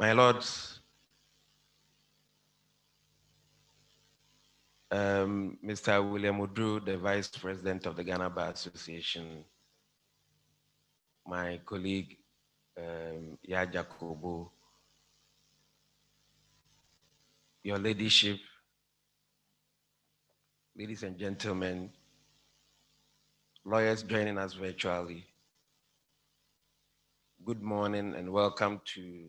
My lords, Mr. William Udru, the Vice President of the Ghana Bar Association, my colleague, Gyakobo, your ladyship, ladies and gentlemen, lawyers joining us virtually, good morning and welcome to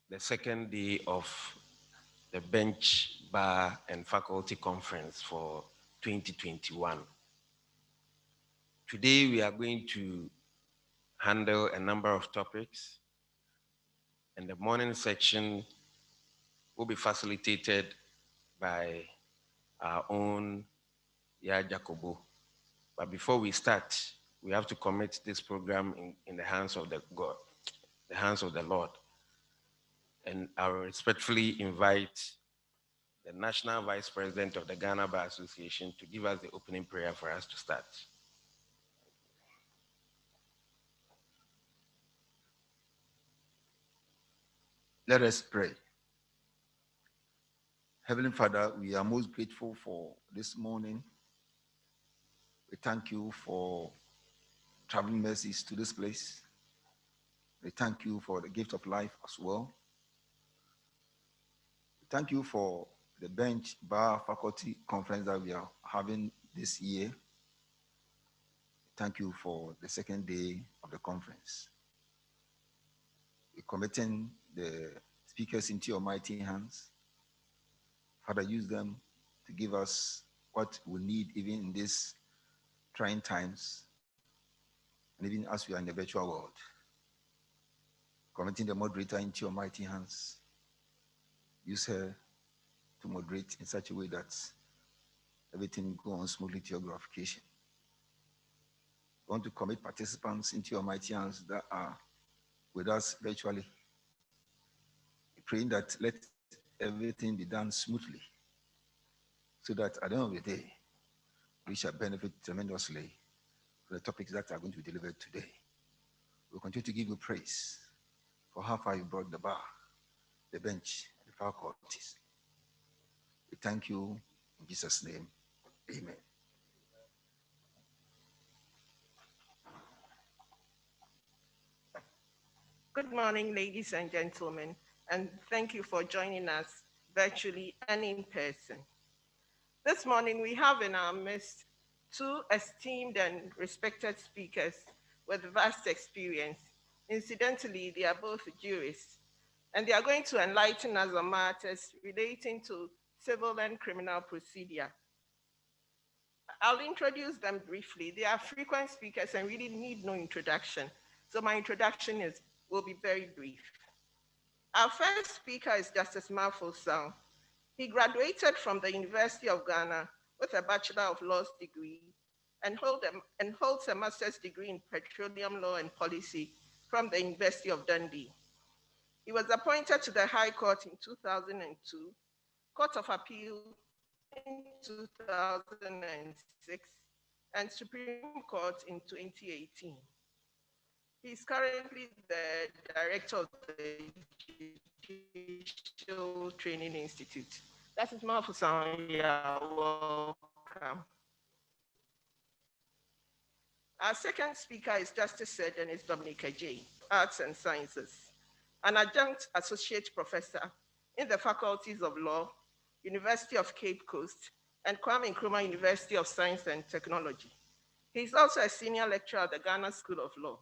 the second day of the Bench, Bar and Faculty Conference for 2021. Today we are going to handle a number of topics, and the morning section will be facilitated by our own Gyakobo. But before we start, we have to commit this program in the hands of the Lord. And I will respectfully invite the National Vice President of the Ghana Bar Association to give us the opening prayer for us to start. Let us pray. Heavenly Father, we are most grateful for this morning. We thank you for traveling mercies to this place. We thank you for the gift of life as well. We thank you for the Bench Bar Faculty Conference that we are having this year. Thank you for the second day of the conference. We're committing the speakers into your mighty hands. Father, use them to give us what we need even in these trying times, and even as we are in the virtual world. Committing the moderator into your mighty hands. Use her to moderate in such a way that everything goes on smoothly to your glorification. We want to commit participants into your mighty hands that are with us virtually. We're praying that let everything be done smoothly, so that at the end of the day, we shall benefit tremendously from the topics that are going to be delivered today. We'll continue to give you praise for how far you brought the bar, the bench, and the faculties. We thank you in Jesus' name. Amen. Good morning, ladies and gentlemen, and thank you for joining us virtually and in person. This morning, we have in our midst two esteemed and respected speakers with vast experience. Incidentally, they are both jurists, and they are going to enlighten us on matters relating to civil and criminal procedure. I'll introduce them briefly. They are frequent speakers and really need no introduction, so my introduction will be very brief. Our first speaker is Justice Marful-Sau. He graduated from the University of Ghana with a Bachelor of Laws degree and holds a master's degree in petroleum law and policy from the University of Dundee. He was appointed to the High Court in 2002, Court of Appeal in 2006, and Supreme Court in 2018. He's currently the director of the Judicial Training Institute. That is Marful-Sau. Welcome. Our second speaker is Justice Dennis Dominic Adjei, Arts and Sciences, an adjunct associate professor in the faculties of law, University of Cape Coast, and Kwame Nkrumah University of Science and Technology. He's also a senior lecturer at the Ghana School of Law.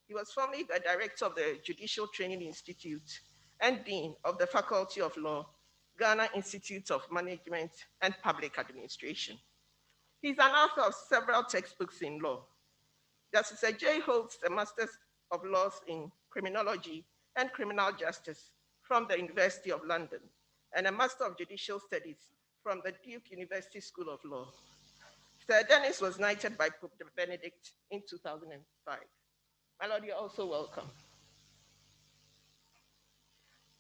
He was formerly the director of the Judicial Training Institute and dean of the Faculty of Law, Ghana Institute of Management and Public Administration. He's an author of several textbooks in law. Justice Adjei holds the Masters of Laws in Criminology and Criminal Justice from the University of London and a Master of Judicial Studies from the Duke University School of Law. Sir Dennis was knighted by Pope Benedict in 2005. My Lord, you're also welcome.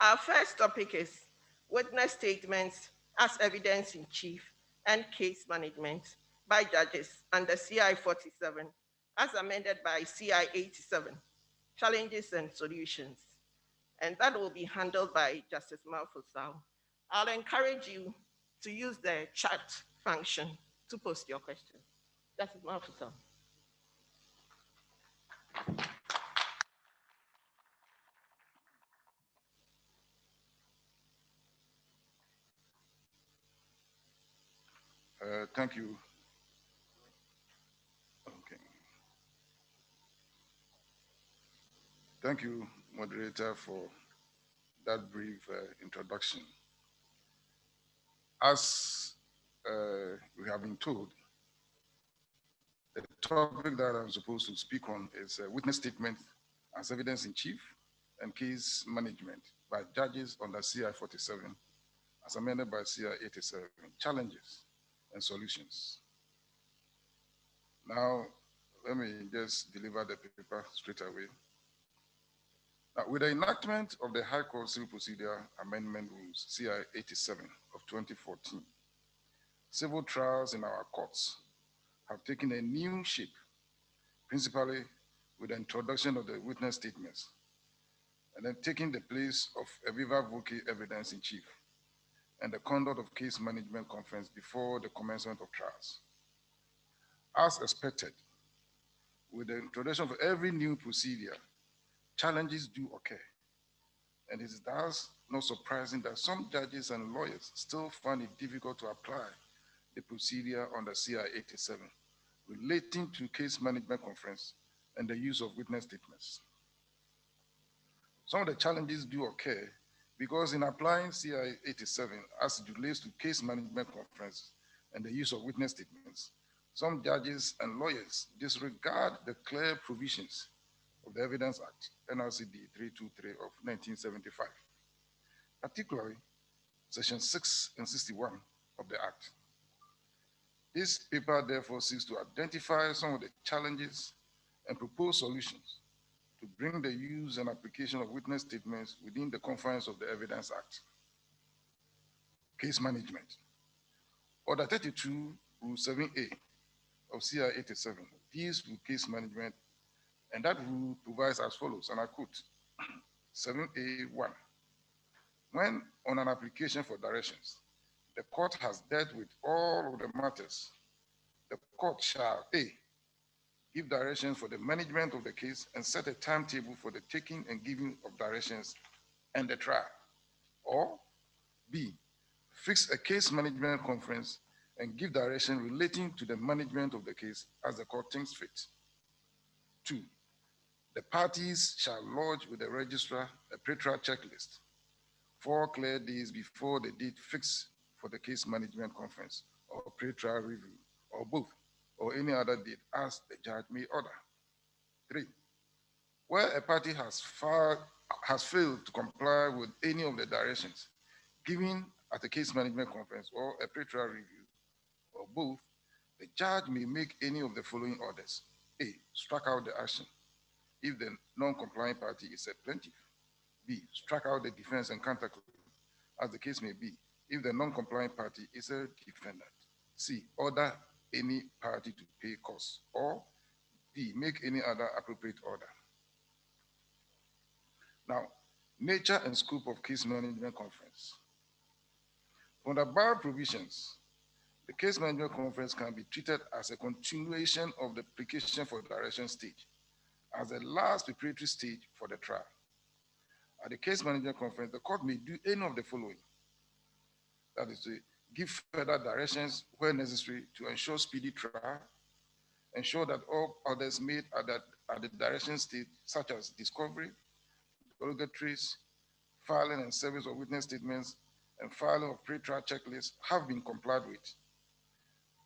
Our first topic is witness statements as evidence in chief and case management by judges under CI 47 as amended by CI 87, challenges and solutions. and that will be handled by Justice Marful-Sau. I'll encourage you to use the chat function to post your questions. Justice Marful-Sau. Thank you. Okay. Thank you, Moderator, for that brief introduction. As we have been told, the topic that I'm supposed to speak on is witness statement as evidence in chief and case management by judges under CI 47, as amended by CI 87, challenges and solutions. Now, let me just deliver the paper straight away. Now, with the enactment of the High Court Civil Procedure Amendment Rules, CI 87 of 2014, civil trials in our courts have taken a new shape, principally with the introduction of the witness statements, and then taking the place of a viva voce evidence in chief and the conduct of case management conference before the commencement of trials. As expected, with the introduction of every new procedure, challenges do occur. And it is thus not surprising that some judges and lawyers still find it difficult to apply the procedure under CI 87 relating to case management conference and the use of witness statements. Some of the challenges do occur because in applying CI 87 as it relates to case management conference and the use of witness statements, some judges and lawyers disregard the clear provisions of the Evidence Act, NRCD 323 of 1975, particularly Section 6 and 61 of the Act. This paper therefore seeks to identify some of the challenges and propose solutions to bring the use and application of witness statements within the confines of the Evidence Act. Case management. Order 32, Rule 7A of CI 87 deals with case management, and that rule provides as follows, and I quote, 7A1. When on an application for directions, the court has dealt with all of the matters, the court shall A, give directions for the management of the case and set a timetable for the taking and giving of directions and the trial, or B, fix a case management conference and give direction relating to the management of the case as the court thinks fit. 2, the parties shall lodge with the registrar a pretrial checklist 4 clear days before the date fixed for the case management conference or pretrial review, or both, or any other date as the judge may order. 3, where a party has failed to comply with any of the directions given at a case management conference or a pretrial review, or both, the judge may make any of the following orders. A, strike out the action if the non-compliant party is a plaintiff. B, strike out the defense and counterclaim, as the case may be, if the non-compliant party is a defendant. C, order any party to pay costs, or D, make any other appropriate order. Now, nature and scope of case management conference. Under bar provisions, the case management conference can be treated as a continuation of the application for direction stage, as the last preparatory stage for the trial. At the case management conference, the court may do any of the following. That is to give further directions where necessary to ensure speedy trial, ensure that all orders made at the direction stage, such as discovery, interrogatories, filing and service of witness statements, and filing of pre-trial checklists have been complied with.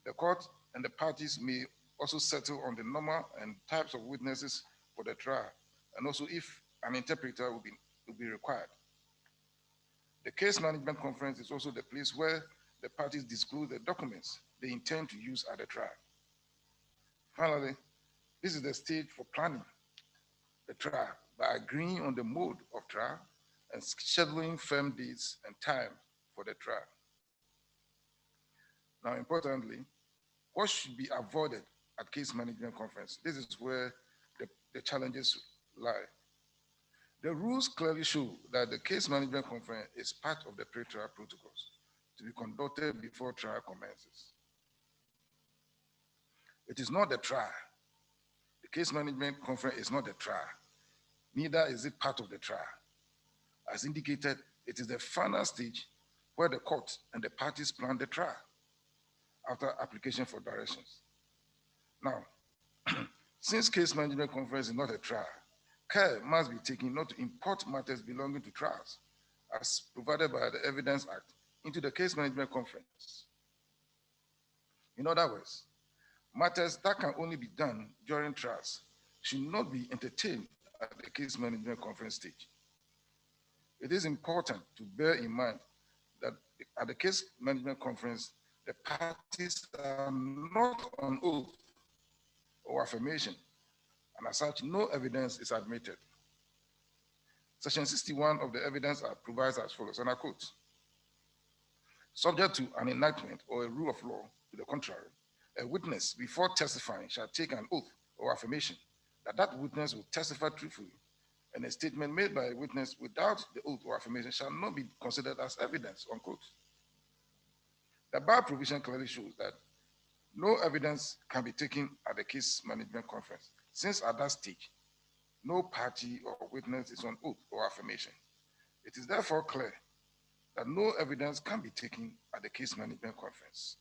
The court and the parties may also settle on the number and types of witnesses for the trial, and also if an interpreter will be required. The case management conference is also the place where the parties disclose the documents they intend to use at the trial. Finally, this is the stage for planning the trial by agreeing on the mode of trial and scheduling firm dates and time for the trial. Now, importantly, what should be avoided at case management conference? This is where the challenges lie. The rules clearly show that the case management conference is part of the pre-trial protocols to be conducted before trial commences. It is not the trial. The case management conference is not the trial. Neither is it part of the trial. As indicated, it is the final stage where the court and the parties plan the trial after application for directions. Now, since case management conference is not a trial, care must be taken not to import matters belonging to trials as provided by the Evidence Act into the case management conference. In other words, matters that can only be done during trials should not be entertained at the case management conference stage. It is important to bear in mind that at the case management conference, the parties are not on oath or affirmation, and as such, no evidence is admitted. Section 61 of the Evidence Act provides as follows, and I quote, subject to an enactment or a rule of law to the contrary, a witness before testifying shall take an oath or affirmation that that witness will testify truthfully, and a statement made by a witness without the oath or affirmation shall not be considered as evidence, unquote. The bar provision clearly shows that no evidence can be taken at the case management conference, since at that stage, no party or witness is on oath or affirmation. It is therefore clear that no evidence can be taken at the case management conference.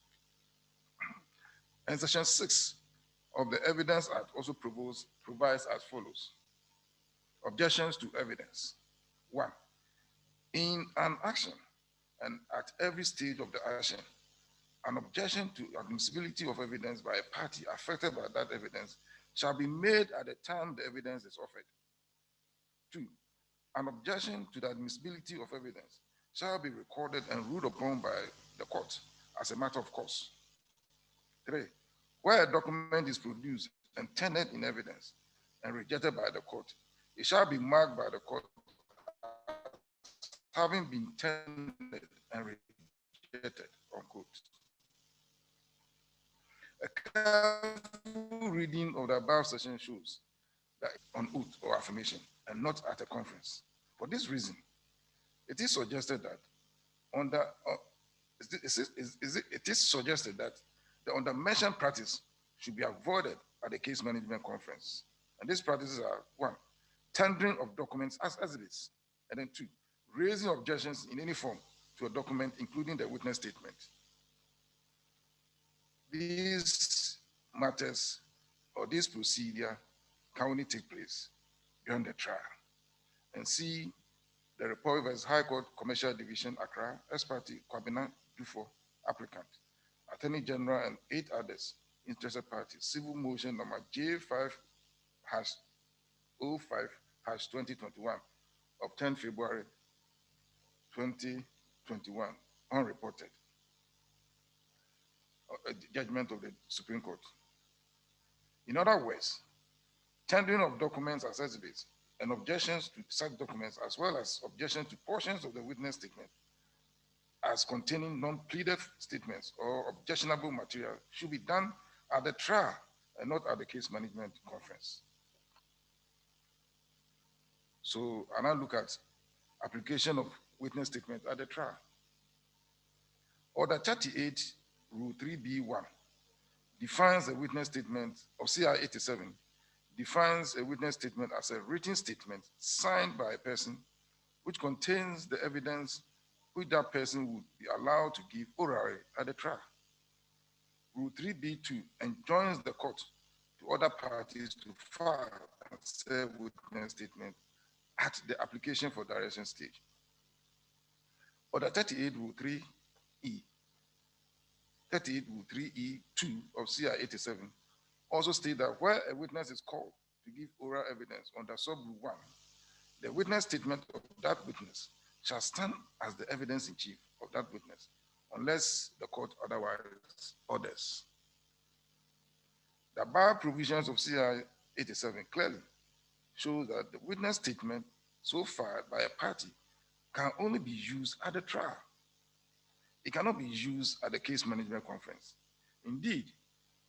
And Section 6 of the Evidence Act also provides as follows. Objections to evidence. 1. In an action and at every stage of the action, an objection to admissibility of evidence by a party affected by that evidence shall be made at the time the evidence is offered. 2. An objection to the admissibility of evidence shall be recorded and ruled upon by the court as a matter of course. 3. Where a document is produced and tendered in evidence and rejected by the court, it shall be marked by the court as having been tendered and rejected, unquote. A careful reading of the above section shows that on oath or affirmation and not at a conference. For this reason, it is suggested that the under-mentioned practice should be avoided at the case management conference. And these practices are 1, tendering of documents as exhibits, and then 2, raising objections in any form to a document, including the witness statement. These matters or this procedure can only take place during the trial. And see the report vs. High Court Commercial Division, Accra, ex parte Kwabena Dufo, applicant, Attorney General, and 8 others interested parties. Civil motion number J5-05-2021 of 10 February 2021, unreported. Judgment of the Supreme Court. In other words, tendering of documents as exhibits and objections to such documents, as well as objections to portions of the witness statement as containing non-pleaded statements or objectionable material, should be done at the trial and not at the case management conference. So I now look at application of witness statement at the trial. Order 38, Rule 3B1 defines a witness statement of CI 87, defines a witness statement as a written statement signed by a person which contains the evidence which that person would be allowed to give orally at the trial. Rule 3B2 enjoins the court to other parties to file and serve witness statement at the application for direction stage. Order 38, Rule 3E, 38 Rule 3E2 of CI 87 also state that where a witness is called to give oral evidence under sub-rule 1, the witness statement of that witness shall stand as the evidence in chief of that witness, unless the court otherwise orders. The bar provisions of CI 87 clearly show that the witness statement so filed by a party can only be used at the trial. It cannot be used at the case management conference. Indeed,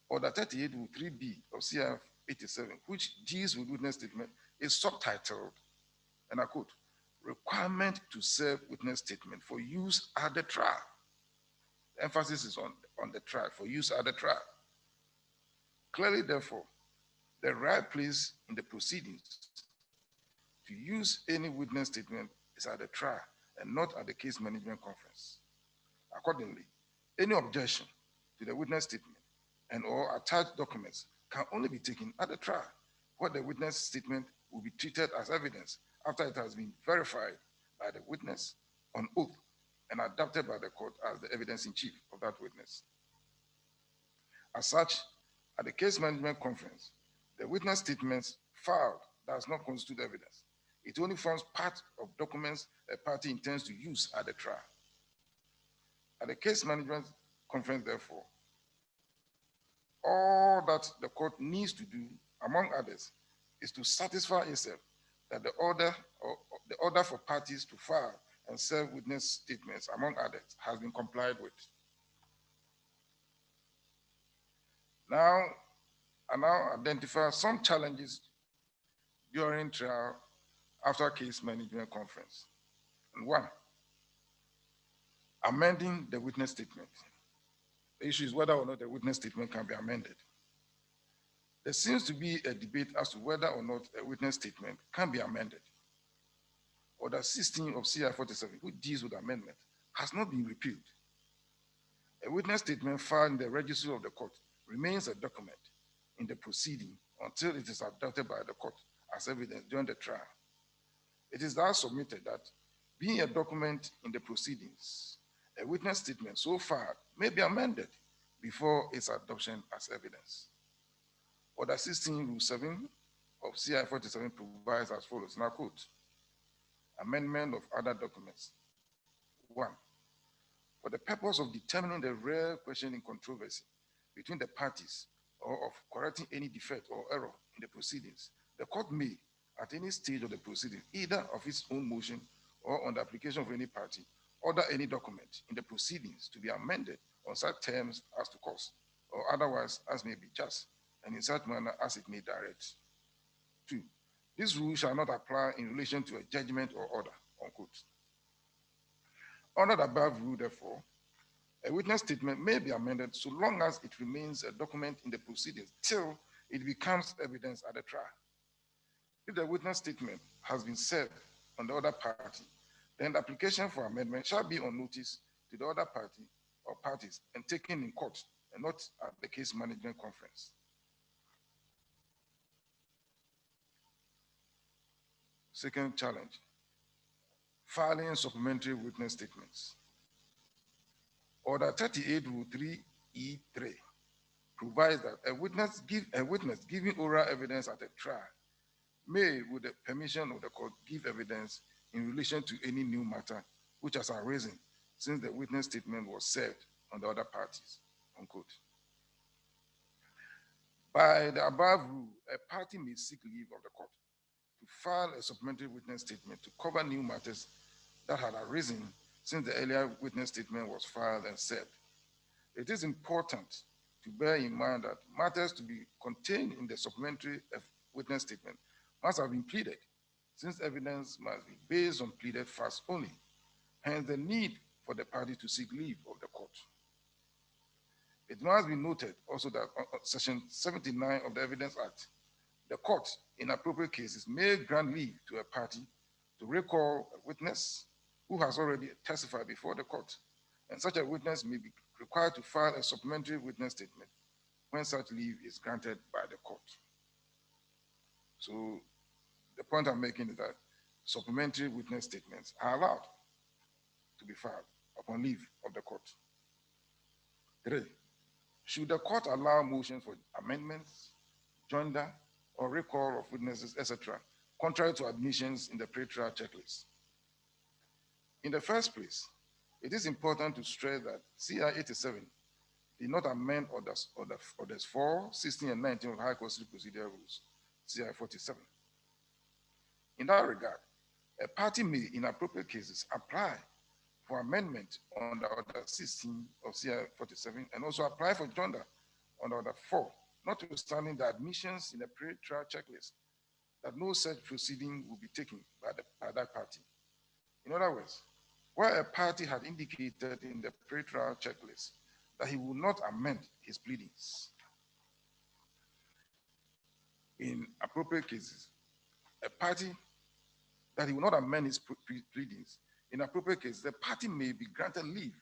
Order 38 Rule 3B of CI 87, which deals with witness statement, is subtitled and I quote, requirement to serve witness statement for use at the trial. The emphasis is on the trial, for use at the trial. Clearly, therefore, the right place in the proceedings to use any witness statement is at the trial and not at the case management conference. Accordingly, any objection to the witness statement and or attached documents can only be taken at the trial, where the witness statement will be treated as evidence after it has been verified by the witness on oath and adopted by the court as the evidence in chief of that witness. As such, at the case management conference, the witness statements filed does not constitute evidence. It only forms part of documents a party intends to use at the trial. At the case management conference, therefore, all that the court needs to do, among others, is to satisfy itself that the order for parties to file and serve witness statements, among others, has been complied with. Now, I now identify some challenges during trial after case management conference. And one, amending the witness statement. The issue is whether or not the witness statement can be amended. There seems to be a debate as to whether or not a witness statement can be amended. Order 16 of CI 47, which deals with amendment, has not been repealed. A witness statement filed in the registry of the court remains a document in the proceeding until it is adopted by the court as evidence during the trial. It is thus submitted that, being a document in the proceedings, a witness statement so far may be amended before its adoption as evidence. Order 16, Rule 7 of CI 47 provides as follows, and I quote, amendment of other documents. 1. For the purpose of determining the rare question in controversy between the parties or of correcting any defect or error in the proceedings, the court may, at any stage of the proceeding, either of its own motion or on the application of any party, order any document in the proceedings to be amended on such terms as to cause, or otherwise as may be just, and in such manner as it may direct. 2. This rule shall not apply in relation to a judgment or order, unquote. Under the above rule, therefore, a witness statement may be amended so long as it remains a document in the proceedings till it becomes evidence at the trial. If the witness statement has been served on the other party, then the application for amendment shall be on notice to the other party or parties and taken in court and not at the case management conference. Second challenge, filing supplementary witness statements. Order 38, Rule 3E3 provides that a witness giving oral evidence at a trial may, with the permission of the court, give evidence in relation to any new matter which has arisen since the witness statement was served on the other parties, unquote. By the above rule, a party may seek leave of the court to file a supplementary witness statement to cover new matters that had arisen since the earlier witness statement was filed and served. It is important to bear in mind that matters to be contained in the supplementary witness statement must have been pleaded, since evidence must be based on pleaded facts only, hence the need for the party to seek leave of the court. It must be noted also that Section 79 of the Evidence Act, the court, in appropriate cases, may grant leave to a party to recall a witness who has already testified before the court, and such a witness may be required to file a supplementary witness statement when such leave is granted by the court. So the point I'm making is that supplementary witness statements are allowed to be filed upon leave of the court. 3. Should the court allow motions for amendments, joinder, or recall of witnesses, etc., contrary to admissions in the pre-trial checklist? In the first place, it is important to stress that CI 87 did not amend orders 4, 16, and 19 of the High Court Civil Procedure Rules, CI 47. In that regard, a party may, in appropriate cases, apply for amendment on the order 16 of CI 47 and also apply for joinder on order 4, notwithstanding the admissions in the pre-trial checklist. that no such proceeding will be taken by that party. In other words, where a party had indicated in the pre-trial checklist that he will not amend his pleadings in appropriate cases, a party that he will not amend his pleadings in appropriate cases, the party may be granted leave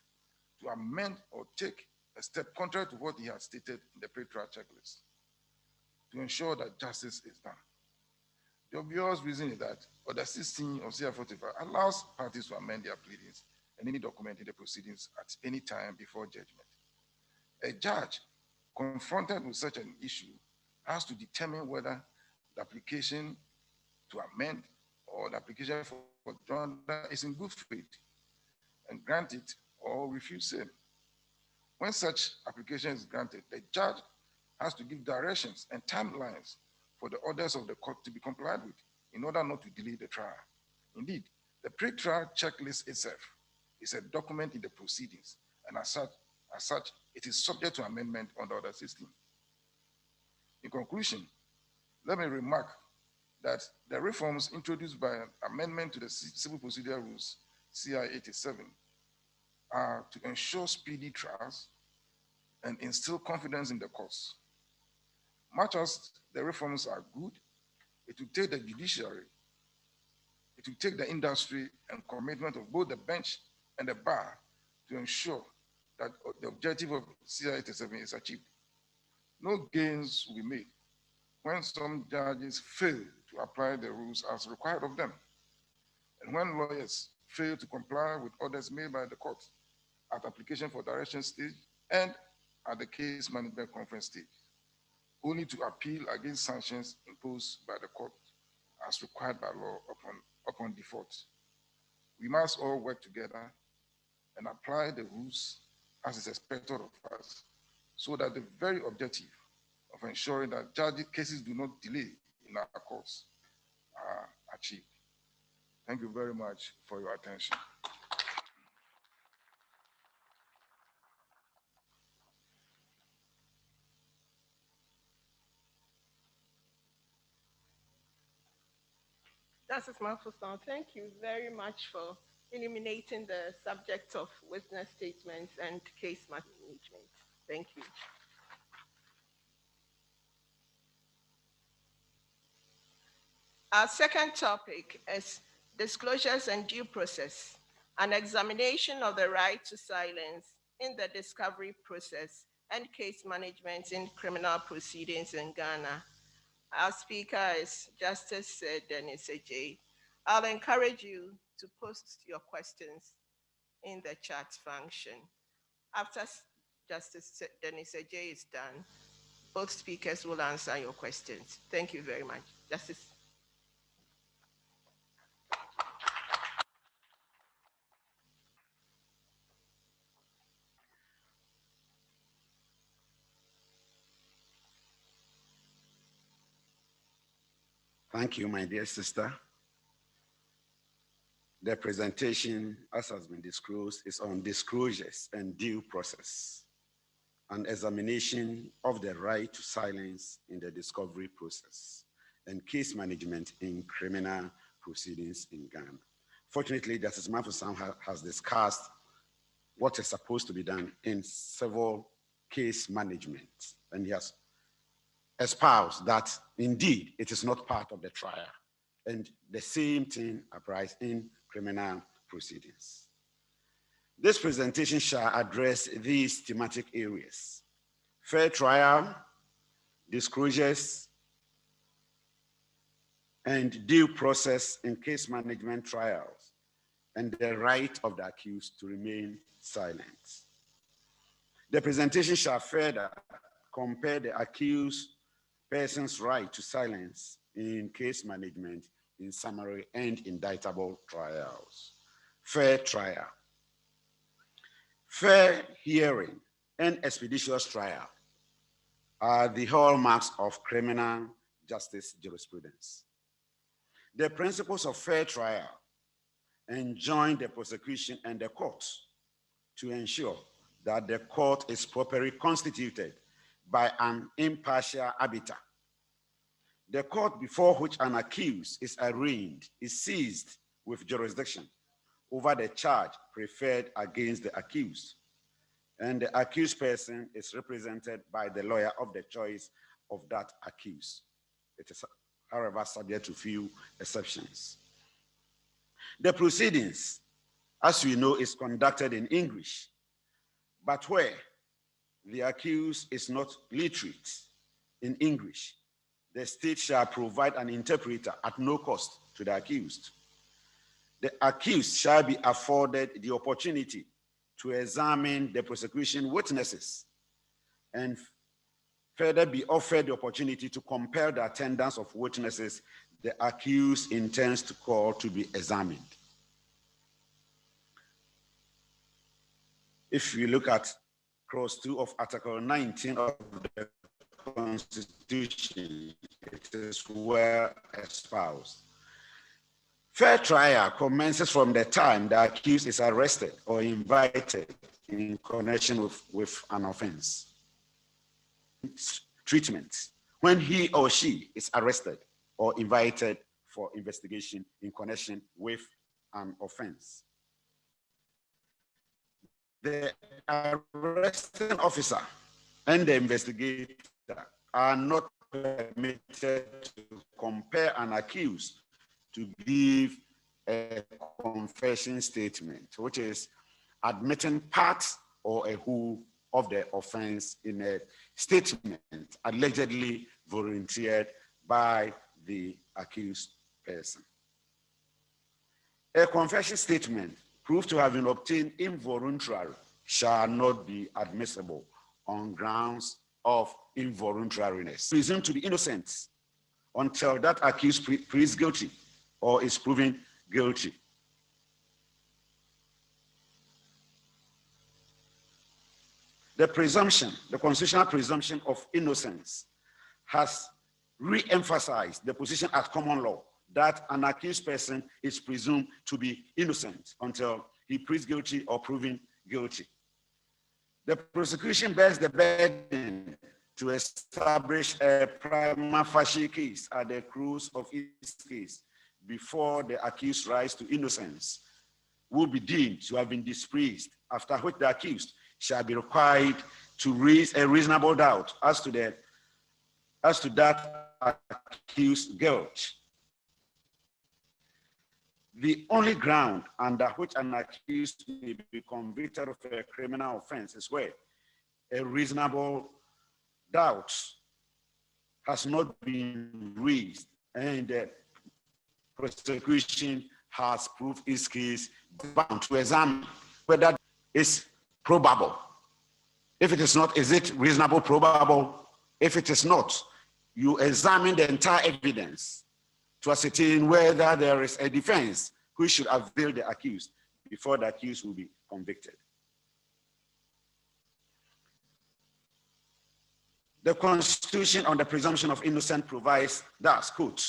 to amend or take a step contrary to what he has stated in the pre-trial checklist to ensure that justice is done. The obvious reason is that Order 16 of CR 45 allows parties to amend their pleadings and any document in the proceedings at any time before judgment. A judge confronted with such an issue has to determine whether the application to amend or the application for joinder is in good faith and grant it or refuse it. When such application is granted, the judge has to give directions and timelines for the orders of the court to be complied with in order not to delay the trial. Indeed, the pre-trial checklist itself is a document in the proceedings, and as such, it is subject to amendment under Order 16. In conclusion, let me remark that the reforms introduced by an amendment to the Civil Procedure Rules, CI 87, are to ensure speedy trials and instill confidence in the courts. Much as the reforms are good, it will take the judiciary, it will take the industry and commitment of both the bench and the bar to ensure that the objective of CI 87 is achieved. No gains will be made when some judges fail to apply the rules as required of them, and when lawyers fail to comply with orders made by the court at application for direction stage and at the case management conference stage, only to appeal against sanctions imposed by the court as required by law upon default. We must all work together and apply the rules as is expected of us so that the very objective of ensuring that cases do not delay in our courts are achieved. Thank you very much for your attention. Justice Marful-Sau, thank you very much for illuminating the subject of witness statements and case management. Thank you. Our second topic is disclosures and due process, an examination of the right to silence in the discovery process and case management in criminal proceedings in Ghana. Our speaker is Justice Dennis Adjei. I'll encourage you to post your questions in the chat function. After Justice Dennis Adjei is done, both speakers will answer your questions. Thank you very much. Justice. Thank you, my dear sister. The presentation, as has been disclosed, is on disclosures and due process, an examination of the right to silence in the discovery process and case management in criminal proceedings in Ghana. Fortunately, Justice Marful-Sau has discussed what is supposed to be done in civil case management, and he has espoused that indeed it is not part of the trial, and the same thing applies in criminal proceedings. This presentation shall address these thematic areas: fair trial, disclosures, and due process in case management trials, and the right of the accused to remain silent. The presentation shall further compare the accused person's right to silence in case management, in summary, and indictable trials. Fair trial. Fair hearing and expeditious trial are the hallmarks of criminal justice jurisprudence. The principles of fair trial enjoin the prosecution and the court to ensure that the court is properly constituted by an impartial arbiter, The court before which an accused is arraigned is seized with jurisdiction over the charge preferred against the accused, and the accused person is represented by the lawyer of the choice of that accused. It is, however, subject to few exceptions. The proceedings, as we know, is conducted in English, but where the accused is not literate in English, the state shall provide an interpreter at no cost to the accused. The accused shall be afforded the opportunity to examine the prosecution witnesses and further be offered the opportunity to compel the attendance of witnesses the accused intends to call to be examined. If we look at clause 2 of Article 19 of the Constitution, it is well espoused. Fair trial commences from the time the accused is arrested or invited in connection with an offense. Treatment, when he or she is arrested or invited for investigation in connection with an offense. The arresting officer and the investigator are not permitted to compel an accused to give a confession statement, which is admitting part or a whole of the offense in a statement allegedly volunteered by the accused person. A confession statement proved to have been obtained involuntarily shall not be admissible on grounds of involuntariness. Presumed to be innocent until that accused pleads guilty or is proven guilty. The presumption, the constitutional presumption of innocence, has re-emphasized the position at common law that an accused person is presumed to be innocent until he pleads guilty or proven guilty. The prosecution bears the burden to establish a prima facie case at the close of its case before the accused rise to innocence will be deemed to have been displeased, after which the accused shall be required to raise a reasonable doubt as to that accused guilt. The only ground under which an accused may be convicted of a criminal offense is where a reasonable doubt has not been raised and the prosecution has proved its case bound to examine whether it's probable. If it is not, is it reasonable probable? If it is not, you examine the entire evidence to ascertain whether there is a defense which should avail the accused before the accused will be convicted. The Constitution on the presumption of innocence provides thus, quote,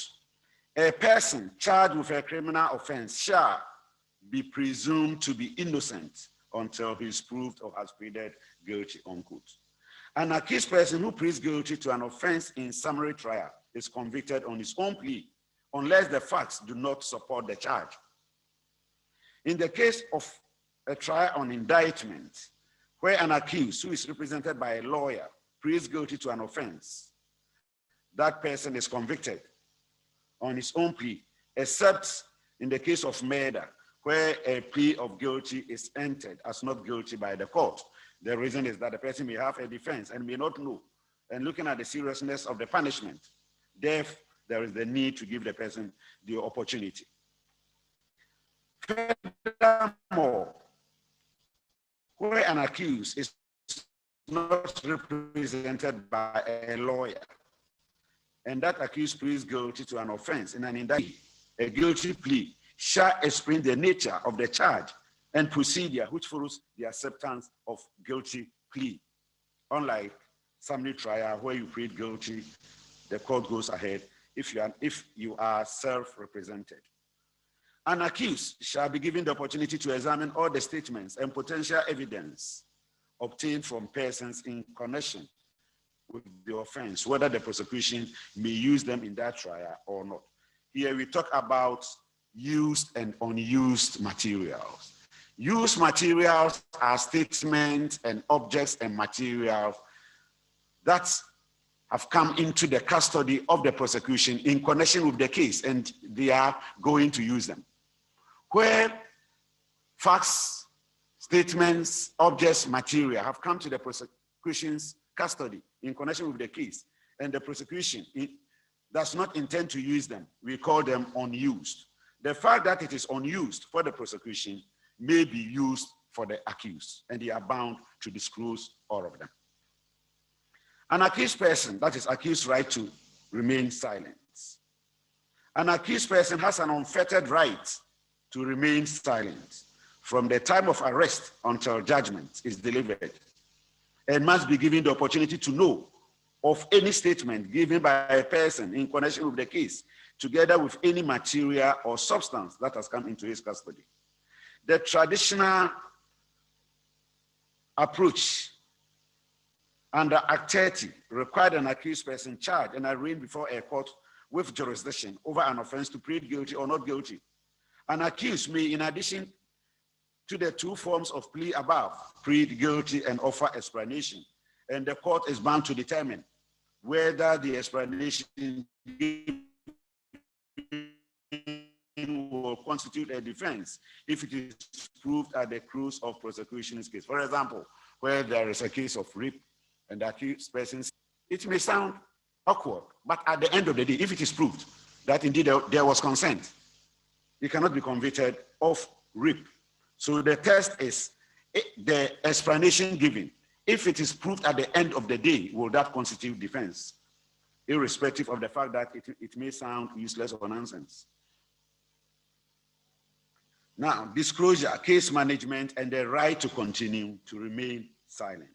a person charged with a criminal offense shall be presumed to be innocent until he is proved or has pleaded guilty, unquote. An accused person who pleads guilty to an offense in summary trial is convicted on his own plea unless the facts do not support the charge. In the case of a trial on indictment, where an accused who is represented by a lawyer pleads guilty to an offense, that person is convicted on his own plea, except in the case of murder, where a plea of guilty is entered as not guilty by the court. The reason is that the person may have a defense and may not know. And looking at the seriousness of the punishment, death, there is the need to give the person the opportunity. Furthermore, where an accused is not represented by a lawyer, and that accused pleads guilty to an offense in an indictment, a guilty plea shall explain the nature of the charge and procedure which follows the acceptance of guilty plea. Unlike summary trial where you plead guilty, the court goes ahead if you are self-represented. An accused shall be given the opportunity to examine all the statements and potential evidence obtained from persons in connection with the offense, whether the prosecution may use them in that trial or not. Here we talk about used and unused materials. Used materials are statements and objects and materials that have come into the custody of the prosecution in connection with the case, and they are going to use them. Where facts, statements, objects, material have come to the prosecution's custody in connection with the case, and the prosecution does not intend to use them, we call them unused. The fact that it is unused for the prosecution may be used for the accused, and they are bound to disclose all of them. An accused person, that is accused right to remain silent. An accused person has an unfettered right to remain silent from the time of arrest until judgment is delivered, and must be given the opportunity to know of any statement given by a person in connection with the case, together with any material or substance that has come into his custody. The traditional approach under Act 30 required an accused person charged and arraigned before a court with jurisdiction over an offense to plead guilty or not guilty. An accused may, in addition to the two forms of plea above, plead guilty and offer explanation, and the court is bound to determine whether the explanation will constitute a defense if it is proved at the close of prosecution's case. For example, where there is a case of rape and the accused person, it may sound awkward, but at the end of the day, if it is proved that indeed there was consent, he cannot be convicted of rape. So the test is the explanation given. If it is proved at the end of the day, will that constitute defense? Irrespective of the fact that it may sound useless or nonsense. Now, disclosure, case management, and the right to continue to remain silent.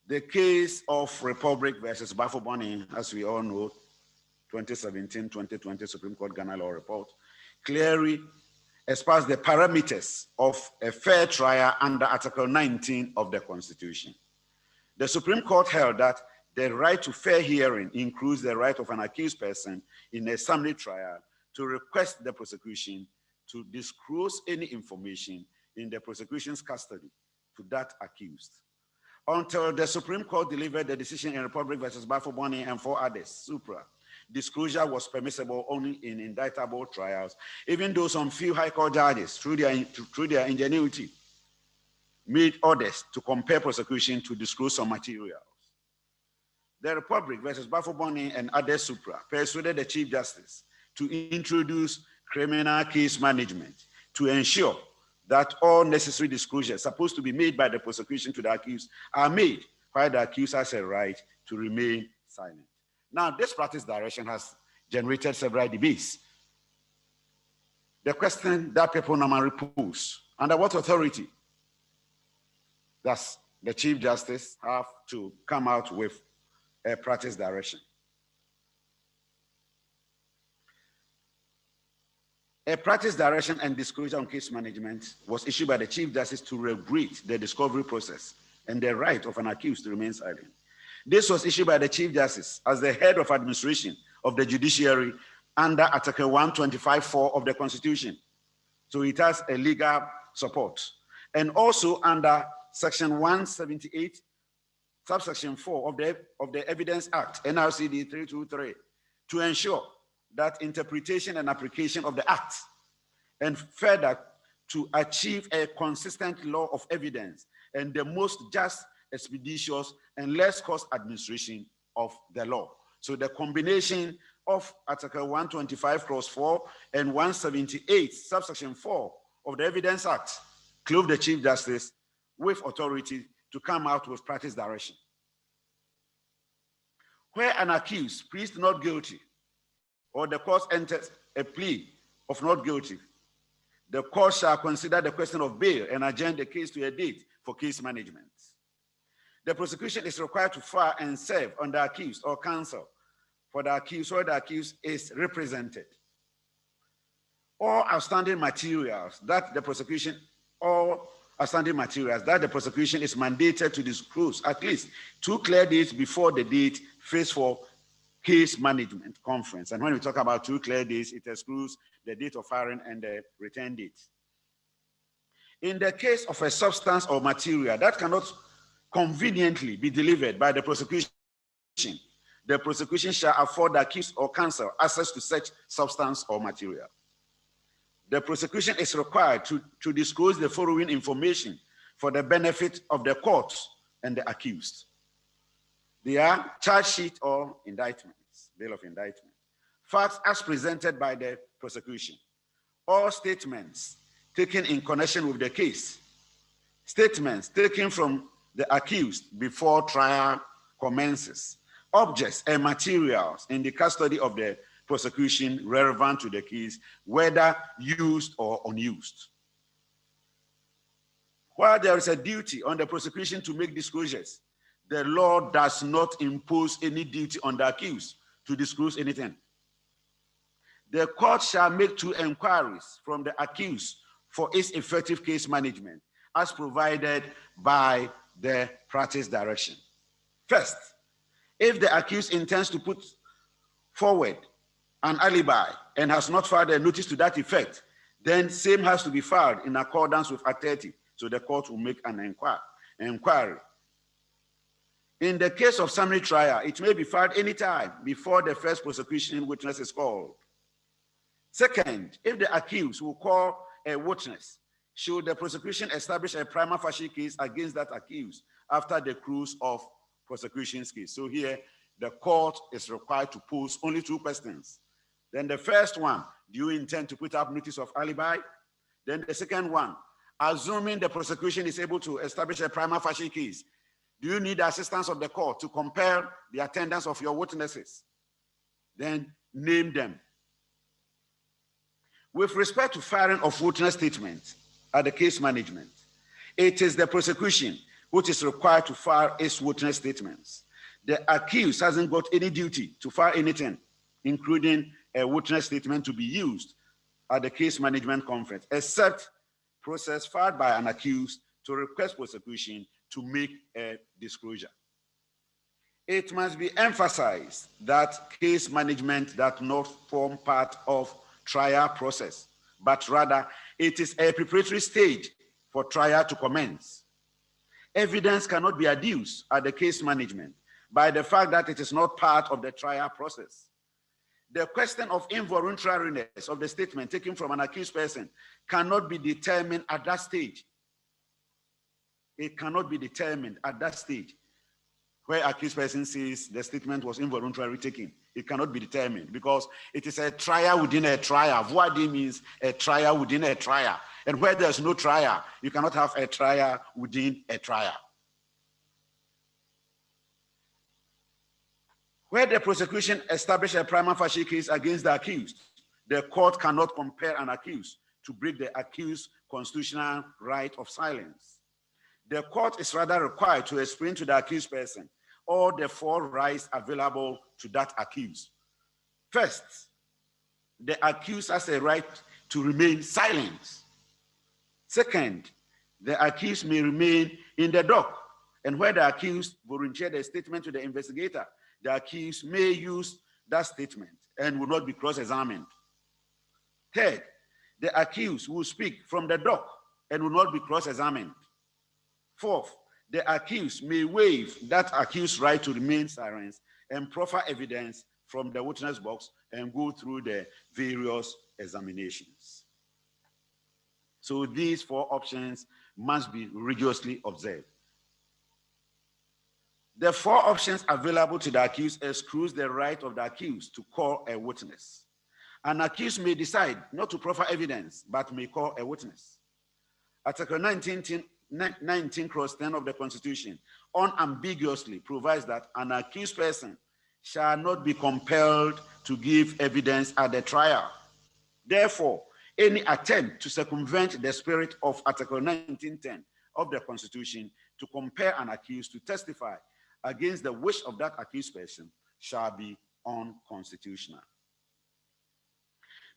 The case of Republic versus Bafo-Bonny, as we all know, 2017-2020 Supreme Court Ghana Law Report, clearly espoused the parameters of a fair trial under Article 19 of the Constitution. The Supreme Court held that the right to fair hearing includes the right of an accused person in a summary trial to request the prosecution to disclose any information in the prosecution's custody to that accused. Until the Supreme Court delivered the decision in Republic versus Bafo-Bonny and 4 others, supra, disclosure was permissible only in indictable trials, even though some few High Court judges, through their ingenuity, made orders to compel prosecution to disclose some materials. The Republic versus Bafo-Bonny and other supra persuaded the Chief Justice to introduce criminal case management to ensure that all necessary disclosures supposed to be made by the prosecution to the accused are made, while the accused has a right to remain silent. Now, this practice direction has generated several debates. The question that people normally pose, under what authority does the Chief Justice have to come out with a practice direction? A practice direction and disclosure on case management was issued by the Chief Justice to regulate the discovery process and the right of an accused to remain silent. This was issued by the Chief Justice as the head of administration of the judiciary under Article 125(4) of the Constitution. So it has a legal support. And also under Section 178, subsection 4 of the Evidence Act, NRCD 323, to ensure that interpretation and application of the act, and further to achieve a consistent law of evidence and the most just, expeditious, and less cost administration of the law. So the combination of Article 125 clause 4 and 178 subsection 4 of the Evidence Act clothed the Chief Justice with authority to come out with practice direction. Where an accused pleads not guilty, or the court enters a plea of not guilty, the court shall consider the question of bail and adjourn the case to a date for case management. The prosecution is required to file and serve on the accused or counsel for the accused or the accused is represented. All outstanding materials that the prosecution or outstanding materials that the prosecution is mandated to disclose at least 2 clear dates before the date fixed for case management conference. And when we talk about 2 clear days, it excludes the date of filing and the return date. In the case of a substance or material that cannot conveniently be delivered by the prosecution shall afford the accused or counsel access to such substance or material. The prosecution is required to disclose the following information for the benefit of the court and the accused. They are charge sheet or indictments, bail of indictment, facts as presented by the prosecution, all statements taken in connection with the case, statements taken from the accused before trial commences, objects and materials in the custody of the prosecution relevant to the case, whether used or unused. While there is a duty on the prosecution to make disclosures, the law does not impose any duty on the accused to disclose anything. The court shall make 2 inquiries from the accused for its effective case management as provided by the practice direction. First, if the accused intends to put forward an alibi and has not filed a notice to that effect, then same has to be filed in accordance with Act 30. So the court will make an inquiry. In the case of summary trial, it may be filed anytime before the first prosecution witness is called. Second, if the accused will call a witness, should the prosecution establish a prima facie case against that accused after the close of prosecution's case? So here, the court is required to pose only 2 questions. Then the first one, do you intend to put up notice of alibi? Then the second one, assuming the prosecution is able to establish a prima facie case, do you need the assistance of the court to compare the attendance of your witnesses? Then name them. With respect to filing of witness statements at the case management, it is the prosecution which is required to file its witness statements. The accused hasn't got any duty to file anything, including a witness statement to be used at the case management conference, except process filed by an accused to request prosecution to make a disclosure. It must be emphasized that case management does not form part of trial process, but rather it is a preparatory stage for trial to commence. Evidence cannot be adduced at the case management by the fact that it is not part of the trial process. The question of involuntariness of the statement taken from an accused person cannot be determined at that stage. It cannot be determined at that stage where accused person says the statement was involuntarily taken. It cannot be determined because it is a trial within a trial. Void means a trial within a trial. And where there's no trial, you cannot have a trial within a trial. Where the prosecution establishes a prima facie case against the accused, the court cannot compel an accused to break the accused's constitutional right of silence. The court is rather required to explain to the accused person all the 4 rights available to that accused. First, the accused has a right to remain silent. Second, the accused may remain in the dock, and where the accused volunteered a statement to the investigator, the accused may use that statement and will not be cross-examined. Third, the accused will speak from the dock and will not be cross-examined. Fourth, the accused may waive that accused's right to remain silent and proffer evidence from the witness box and go through the various examinations. So these 4 options must be rigorously observed. The 4 options available to the accused excludes the right of the accused to call a witness. An accused may decide not to proffer evidence, but may call a witness. Article 19(10) of the Constitution unambiguously provides that an accused person shall not be compelled to give evidence at the trial. Therefore, any attempt to circumvent the spirit of Article 19(10) of the Constitution to compel an accused to testify against the wish of that accused person shall be unconstitutional.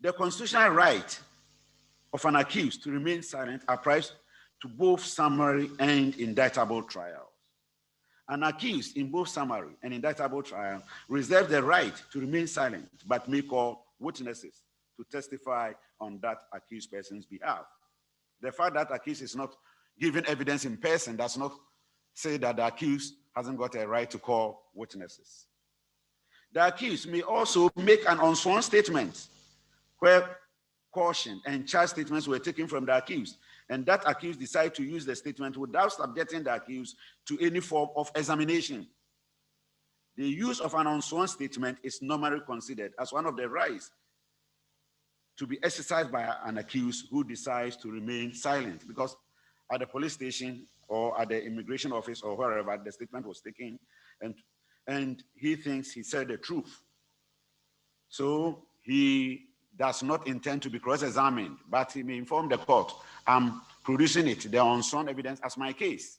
The constitutional right of an accused to remain silent applies to both summary and indictable trials. An accused in both summary and indictable trial reserves the right to remain silent, but may call witnesses to testify on that accused person's behalf. The fact that accused is not giving evidence in person does not say that the accused hasn't got a right to call witnesses. The accused may also make an unsworn statement where caution and charge statements were taken from the accused, and that accused decide to use the statement without subjecting the accused to any form of examination. The use of an unsworn statement is normally considered as one of the rights to be exercised by an accused who decides to remain silent, because at the police station or at the immigration office or wherever the statement was taken, and he thinks he said the truth. So he does not intend to be cross-examined, but he may inform the court, I'm producing it, the unsworn evidence as my case,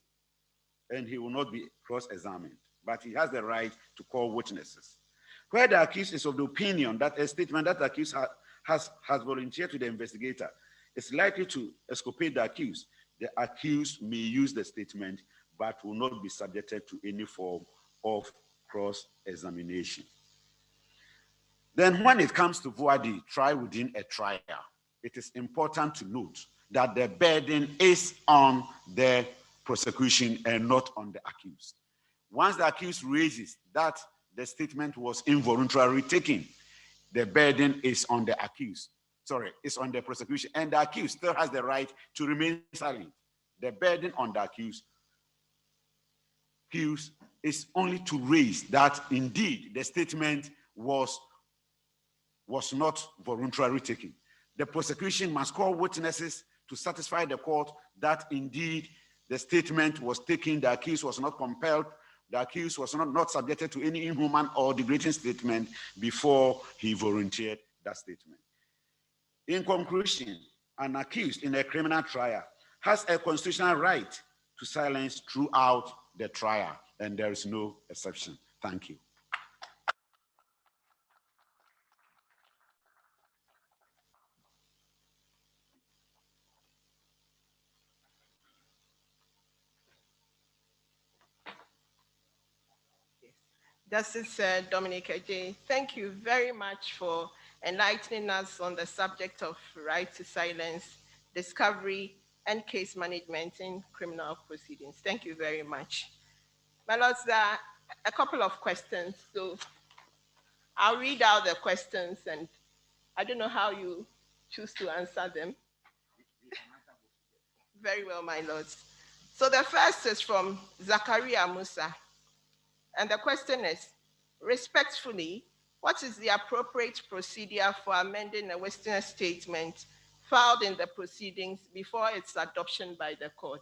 and he will not be cross-examined, but he has the right to call witnesses. Where the accused is of the opinion that a statement that the accused has volunteered to the investigator is likely to exculpate the accused may use the statement, but will not be subjected to any form of cross-examination. Then when it comes to voir dire, trial within a trial, it is important to note that the burden is on the prosecution and not on the accused. Once the accused raises that the statement was involuntarily taken, the burden is on the accused. It's on the prosecution, and the accused still has the right to remain silent. The burden on the accused is only to raise that indeed the statement was not voluntarily taken. The prosecution must call witnesses to satisfy the court that indeed the statement was taken, the accused was not compelled, the accused was not subjected to any inhuman or degrading statement before he volunteered that statement. In conclusion, an accused in a criminal trial has a constitutional right to silence throughout the trial, and there is no exception. Thank you. Justice Dominic Adjei, thank you very much for enlightening us on the subject of right to silence, discovery, and case management in criminal proceedings. Thank you very much. My lords, there are a couple of questions, so I'll read out the questions, and I don't know how you choose to answer them. Very well, my lords. So the first is from Zakaria Musa. And the question is, respectfully, what is the appropriate procedure for amending a witness statement filed in the proceedings before its adoption by the court?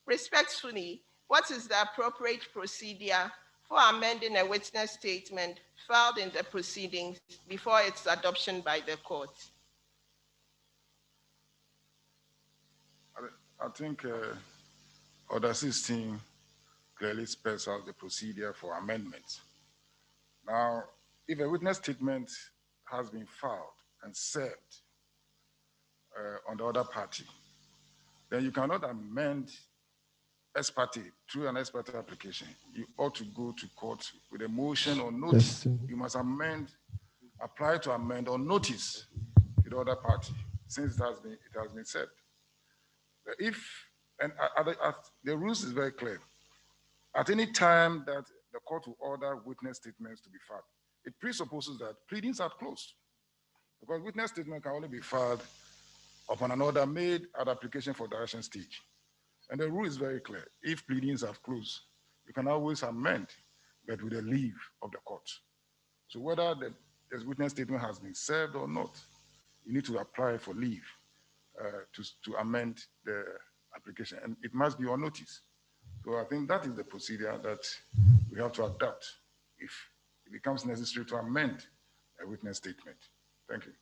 Respectfully, what is the appropriate procedure for amending a witness statement filed in the proceedings before its adoption by the court? I think Order 16 clearly spells out the procedure for amendments. Now, if a witness statement has been filed and served on the other party, then you cannot amend ex parte through an ex parte application. You ought to go to court with a motion or notice. You must amend, apply to amend or notice to the other party since it has been served. The rules is very clear. At any time that the court will order witness statements to be filed, it presupposes that pleadings are closed, because witness statement can only be filed upon an order made at application for direction stage. And the rule is very clear. If pleadings have closed, you can always amend, but with the leave of the court. So whether the witness statement has been served or not, you need to apply for leave to amend the application, and it must be on notice. So I think that is the procedure that we have to adopt if it becomes necessary to amend a witness statement. Thank you.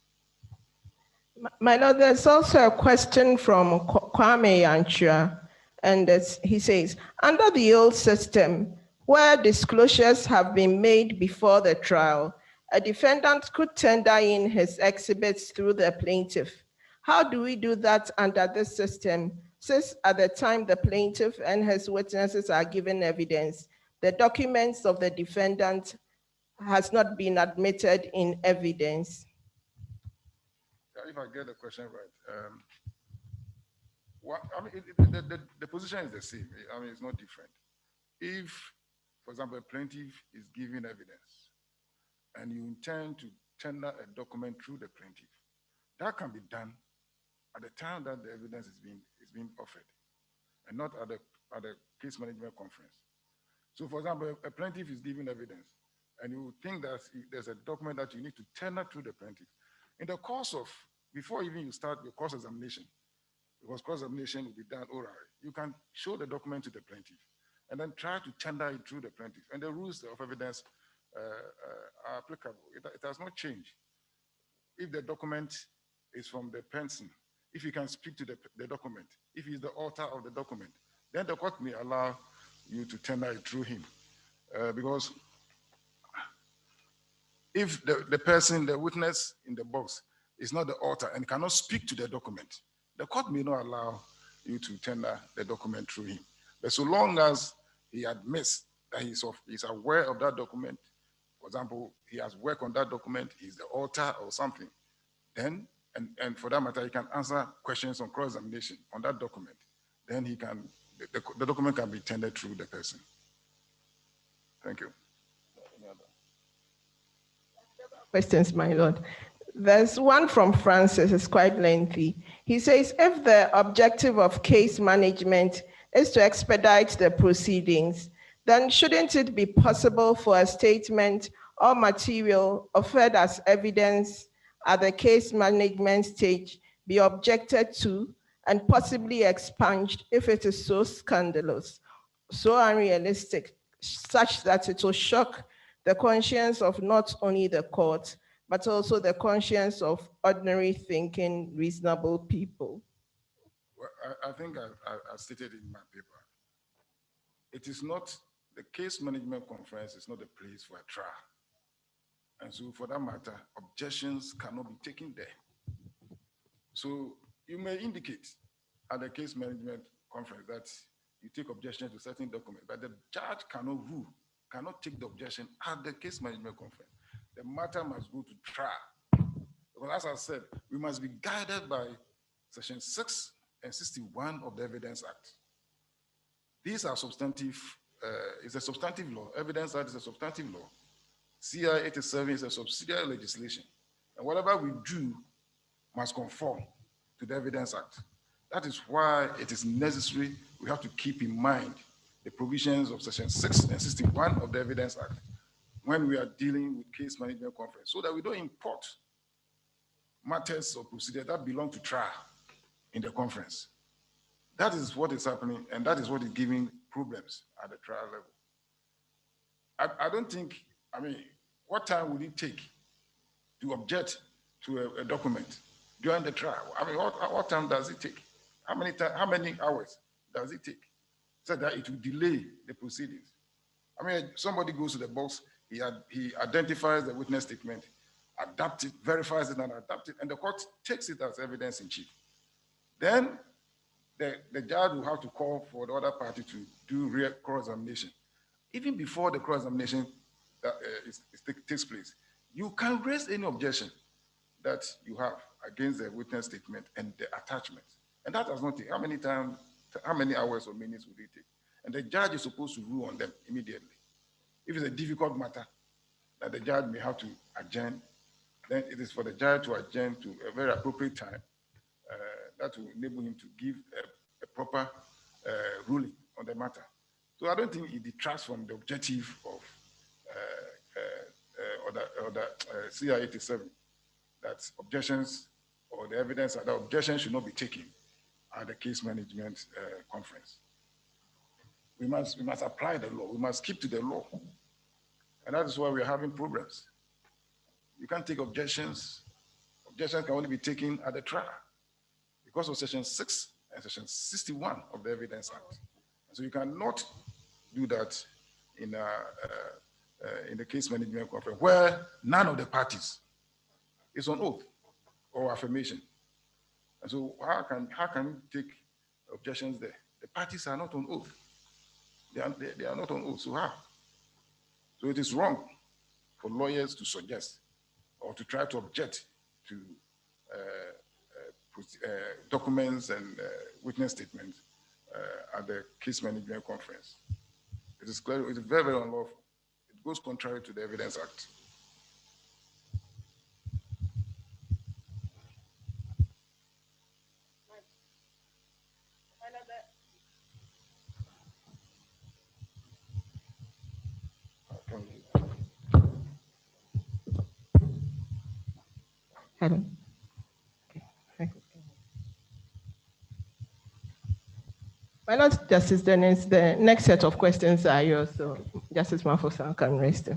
My lord, there's also a question from Kwame Yanchua, and he says, under the old system, where disclosures have been made before the trial, A defendant could tender in his exhibits through the plaintiff. How do we do that under this system? Since at the time the plaintiff and his witnesses are given evidence, the documents of the defendant has not been admitted in evidence. If I get the question right, the position is the same. I mean, it's not different. If, for example, a plaintiff is giving evidence and you intend to tender a document through the plaintiff, that can be done at the time that the evidence is being offered, and not at the case management conference. So, for example, a plaintiff is giving evidence, and you think that there's a document that you need to tender through the plaintiff. In the course of, before even you start your cross-examination, because cross-examination will be done orally, you can show the document to the plaintiff, and then try to tender it through the plaintiff. And the rules of evidence are applicable. It has not changed. If the document is from the person, if you can speak to the document, if he's the author of the document, then the court may allow you to tender it through him. Because if the person, the witness in the box is not the author and cannot speak to the document, the court may not allow you to tender the document through him. But so long as he admits that he's aware of that document, for example, he has worked on that document, he's the author or something, then, and for that matter, he can answer questions on cross-examination on that document, then he can, the document can be tendered through the person. Thank you. Questions, my lord. There's one from Francis, it's quite lengthy. He says, if the objective of case management is to expedite the proceedings, then shouldn't it be possible for a statement or material offered as evidence at the case management stage be objected to and possibly expunged if it is so scandalous, so unrealistic, such that it will shock the conscience of not only the court, but also the conscience of ordinary thinking, reasonable people? Well, I think I stated in my paper, it is not, the case management conference is not a place for a trial. And so for that matter, objections cannot be taken there. So you may indicate at the case management conference that you take objection to certain documents, but the judge cannot rule, cannot take the objection at the case management conference. The matter must go to trial. Because as I said, we must be guided by section 6 and 61 of the Evidence Act. These are substantive, it's a substantive law. Evidence Act is a substantive law. CI 87 is a subsidiary legislation. And whatever we do must conform to the Evidence Act. That is why it is necessary, we have to keep in mind the provisions of section 6 and 61 of the Evidence Act when we are dealing with case management conference, so that we don't import matters or procedures that belong to trial in the conference. That is what is happening, and that is what is giving problems at the trial level. I don't think, I mean, what time would it take to object to a document during the trial? I mean, what time does it take? How many hours does it take? So that it will delay the proceedings. I mean, somebody goes to the box, he identifies the witness statement, adapts it, verifies it and adapts it, and the court takes it as evidence in chief. Then the judge will have to call for the other party to do real cross-examination. Even before the cross-examination takes place, you can raise any objection that you have against the witness statement and the attachment. And that does not take, how many hours or minutes would it take? And the judge is supposed to rule on them immediately. If it's a difficult matter that the judge may have to adjourn, then it is for the judge to adjourn to a very appropriate time that will enable him to give a proper ruling on the matter. So I don't think it detracts from the objective of CI 87, that objections or the evidence that the objection should not be taken at the case management conference. We must apply the law. We must keep to the law. And that is why we're having problems. You can't take objections. Objections can only be taken at the trial because of section 6 and section 61 of the Evidence Act. And so you cannot do that in in the case management conference where none of the parties is on oath or affirmation. And so how can we take objections there? The parties are not on oath. They are not on oath, so how? So it is wrong for lawyers to suggest or to try to object to documents and witness statements at the case management conference. It is clear, it is very, very unlawful. It goes contrary to the Evidence Act. Hello. Okay. My Lord Justice Dennis, the next set of questions are yours, so Justice Marful-Sau can rest.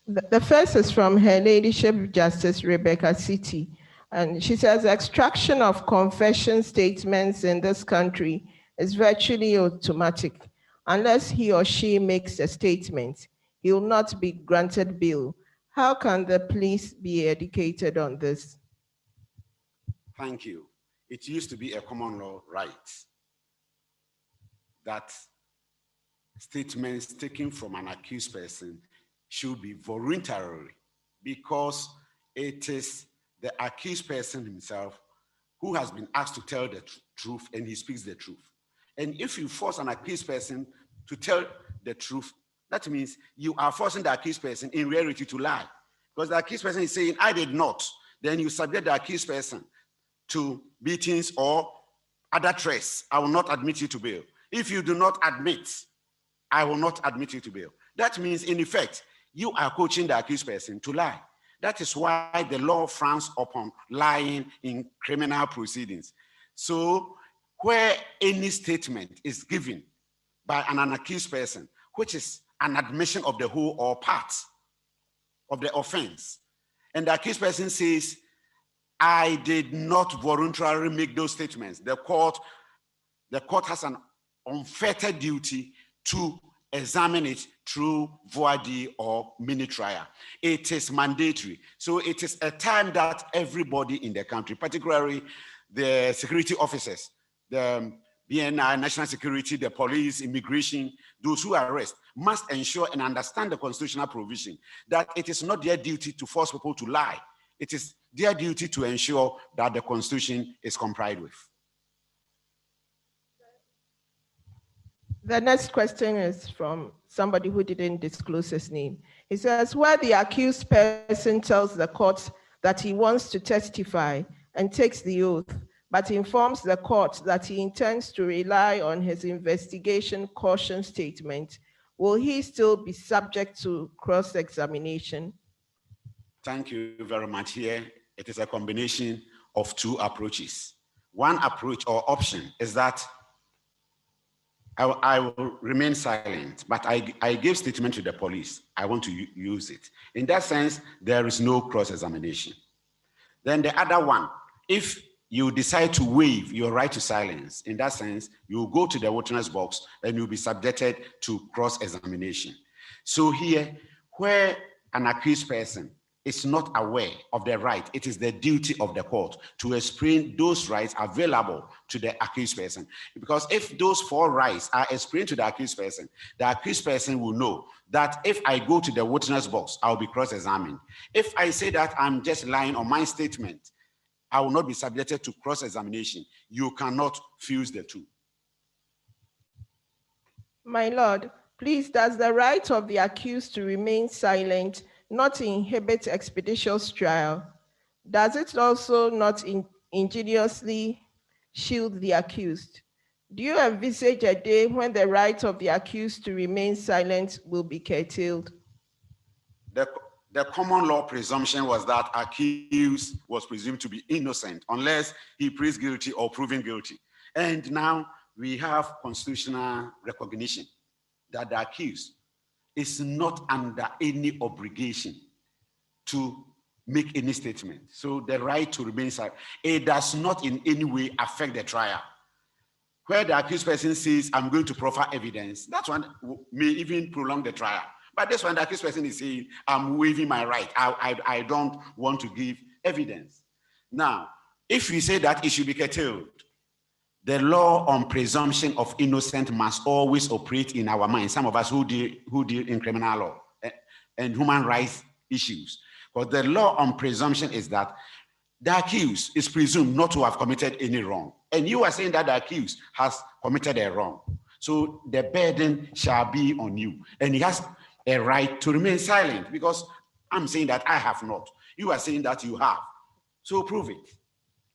The first is from Her Ladyship Justice Rebecca City, and she says extraction of confession statements in this country is virtually automatic. Unless he or she makes a statement, he will not be granted bail. How can the police be educated on this? Thank you. It used to be a common law right that statements taken from an accused person should be voluntary, because it is the accused person himself who has been asked to tell the truth, and he speaks the truth. And if you force an accused person to tell the truth, that means you are forcing the accused person in reality to lie. Because the accused person is saying, I did not. Then you subject the accused person to beatings or other threats. I will not admit you to bail. If you do not admit, I will not admit you to bail. That means, in effect, you are coaching the accused person to lie. That is why the law frowns upon lying in criminal proceedings. So where any statement is given by an accused person, which is an admission of the whole or part of the offense, and the accused person says, I did not voluntarily make those statements, the court has an unfettered duty to examine it through voir dire or mini trial. It is mandatory. So it is a time that everybody in the country, particularly the security officers, the BNI, national security, the police, immigration, those who arrest, must ensure and understand the constitutional provision that it is not their duty to force people to lie. It is their duty to ensure that the Constitution is complied with. The next question is from somebody who didn't disclose his name. He says, where the accused person tells the court that he wants to testify and takes the oath, but informs the court that he intends to rely on his investigation caution statement, will he still be subject to cross-examination? Thank you very much. Here, it is a combination of two approaches. One approach or option is that I will remain silent, but I give statement to the police. I want to use it. In that sense, there is no cross-examination. Then the other one, if you decide to waive your right to silence, in that sense, you go to the witness box and you'll be subjected to cross-examination. So here, where an accused person is not aware of the right, it is the duty of the court to explain those rights available to the accused person. Because if those four rights are explained to the accused person will know that if I go to the witness box, I'll be cross-examined. If I say that I'm just lying on my statement, I will not be subjected to cross-examination. You cannot fuse the two. My Lord, please, does the right of the accused to remain silent not inhibit expeditious trial? Does it also not ingeniously shield the accused? Do you envisage a day when the right of the accused to remain silent will be curtailed? The common law presumption was that accused was presumed to be innocent unless he pleads guilty or proven guilty. And now we have constitutional recognition that the accused is not under any obligation to make any statement. So the right to remain silent, it does not in any way affect the trial. where the accused person says, I'm going to proffer evidence, that one may even prolong the trial. But this one, the accused person is saying, I'm waiving my right. I don't want to give evidence. Now, if we say that it should be curtailed, the law on presumption of innocence must always operate in our minds. Some of us who deal in criminal law and human rights issues. Because the law on presumption is that the accused is presumed not to have committed any wrong. And you are saying that the accused has committed a wrong. So the burden shall be on you. And he has a right to remain silent, because I'm saying that I have not. You are saying that you have. So prove it.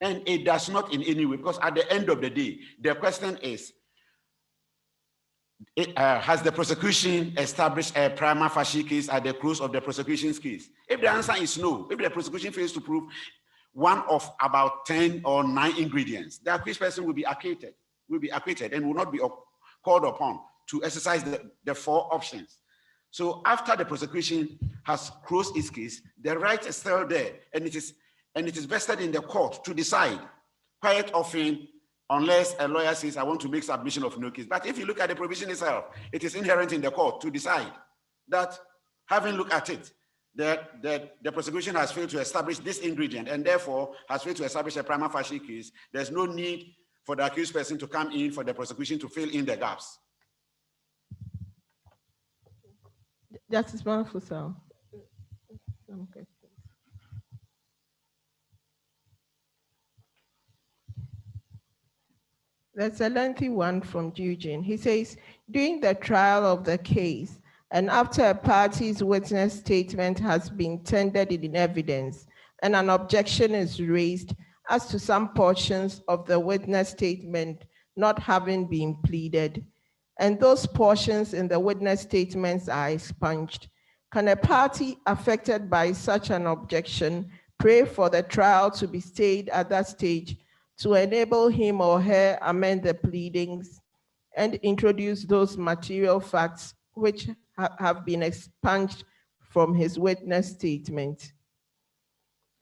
And it does not in any way, because at the end of the day, the question is, has the prosecution established a prima facie case at the close of the prosecution's case? If the answer is no, if the prosecution fails to prove one of about 10 or 9 ingredients, the accused person will be acquitted and will not be called upon to exercise the 4 options. So after the prosecution has closed its case, the right is still there, and it is vested in the court to decide. Quite often, unless a lawyer says, I want to make submission of no case. But if you look at the provision itself, it is inherent in the court to decide that, having looked at it, that the prosecution has failed to establish this ingredient and therefore has failed to establish a prima facie case. There's no need for the accused person to come in for the prosecution to fill in the gaps. Justice Marful-Sau. There's a lengthy one from Eugene. He says, during the trial of the case, and after a party's witness statement has been tendered in evidence, and an objection is raised as to some portions of the witness statement not having been pleaded, and those portions in the witness statements are expunged, can a party affected by such an objection pray for the trial to be stayed at that stage to enable him or her amend the pleadings and introduce those material facts which have been expunged from his witness statement?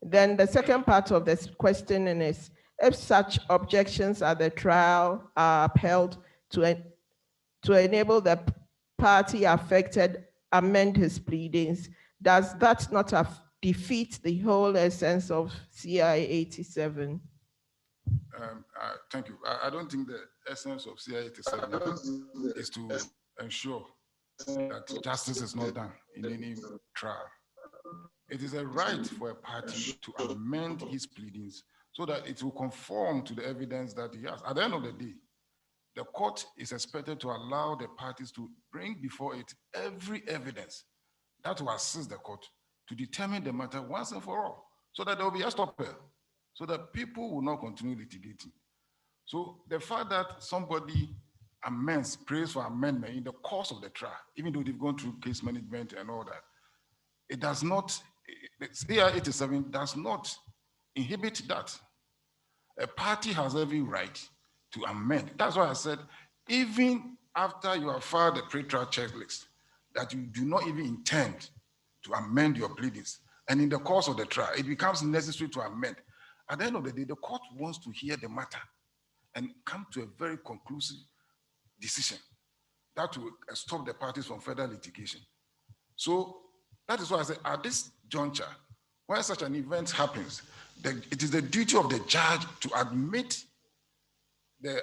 Then the second part of this question is, if such objections at the trial are upheld to enable the party affected amend his pleadings, does that not defeat the whole essence of CI 87? Thank you. I don't think the essence of CI 87 is to ensure that justice is not done in any trial. It is a right for a party to amend his pleadings so that it will conform to the evidence that he has. At the end of the day, the court is expected to allow the parties to bring before it every evidence that will assist the court to determine the matter once and for all, so that there will be a stopper, so that people will not continue litigating. So the fact that somebody prays for amendment in the course of the trial, even though they've gone through case management and all that, it does not, CI 87 does not inhibit that. A party has every right to amend. That's why I said, even after you have filed the pre-trial checklist, that you do not even intend to amend your pleadings, and in the course of the trial, it becomes necessary to amend. At the end of the day, the court wants to hear the matter and come to a very conclusive decision that will stop the parties from further litigation. So that is why I say, at this juncture, when such an event happens, it is the duty of the judge to admit the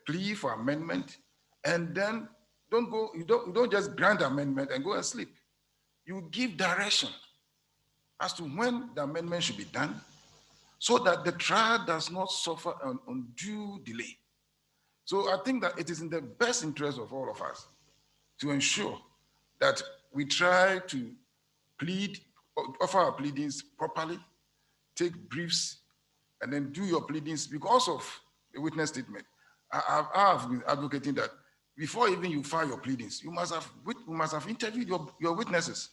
plea for amendment, and then you don't just grant amendment and go and sleep. You give direction as to when the amendment should be done, so that the trial does not suffer an undue delay. So I think that it is in the best interest of all of us to ensure that we try to offer our pleadings properly, take briefs, and then do your pleadings because of the witness statement. I have been advocating that before even you file your pleadings, you must have interviewed your witnesses,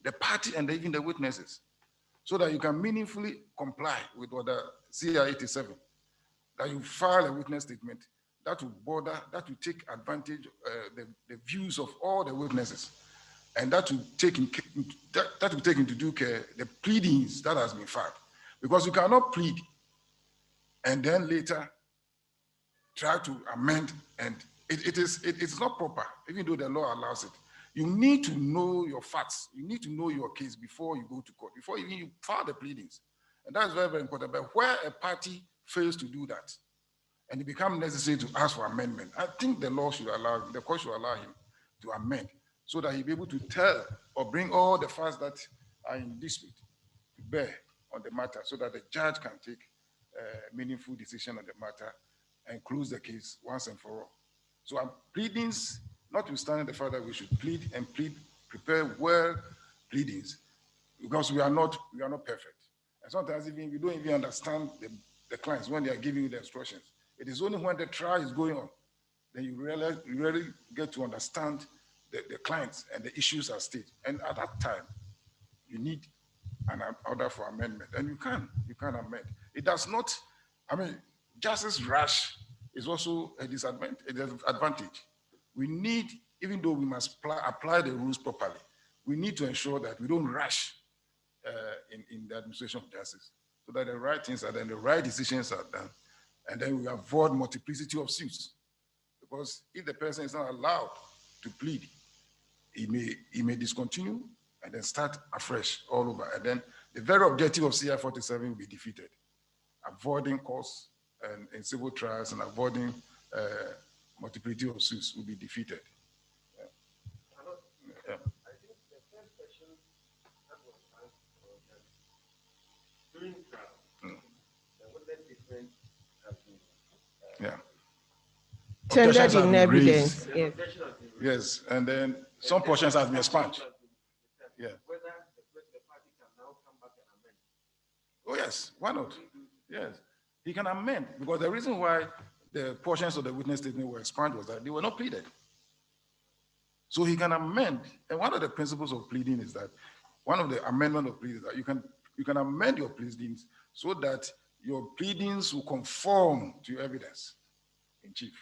the party and even the witnesses, so that you can meaningfully comply with what the CI 87, that you file a witness statement that will take advantage of the views of all the witnesses, and that will take into due care the pleadings that has been filed. Because you cannot plead and then later try to amend, and it's not proper, even though the law allows it. You need to know your facts. You need to know your case before you go to court, before even you file the pleadings. And that's very, very important. But where a party fails to do that, and it becomes necessary to ask for amendment, I think the law should allow him, the court should allow him to amend so that he'll be able to tell or bring all the facts that are in dispute to bear on the matter so that the judge can take a meaningful decision on the matter and close the case once and for all. So pleadings, notwithstanding the fact that we should plead and prepare well pleadings, because we are not perfect. And sometimes even we don't even understand the clients when they are giving you the instructions. It is only when the trial is going on then you really get to understand the clients and the issues at stake. And at that time, you need an order for amendment, and you can amend. It does not, justice rush is also a disadvantage. We need, even though we must apply the rules properly, we need to ensure that we don't rush in the administration of justice, so that the right things are done, the right decisions are done, and then we avoid multiplicity of suits. Because if the person is not allowed to plead, he may discontinue and then start afresh all over. And then the very objective of CI 47 will be defeated. Avoiding costs and in civil trials and avoiding multiplicity of suits will be defeated. Yeah. I think the first question that was asked during trial, what the difference has been. Yeah. Tendered in evidence. Yes. Yes, and then some portions have been expunged. Yeah. Whether the party can now come back and amend. Oh yes, why not? Yes, he can amend, because the reason why the portions of the witness statement were expunged was that they were not pleaded. So he can amend, and one of the principles of pleading is that, one of the amendment of pleading is that you can amend your pleadings so that your pleadings will conform to your evidence in chief.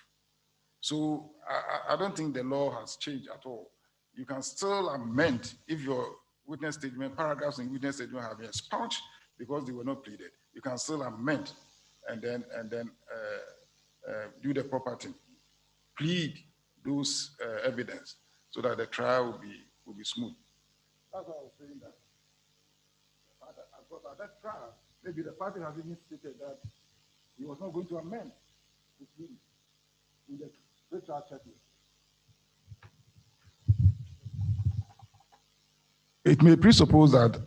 So I don't think the law has changed at all. You can still amend if your witness statement, paragraphs in witness statement have been expunged because they were not pleaded. You can still amend and then do the proper thing. Plead those evidence so that the trial will be smooth. That's why I was saying that. At that trial, maybe the party has even stated that he was not going to amend his plea in the pre-trial checklist. It may presuppose that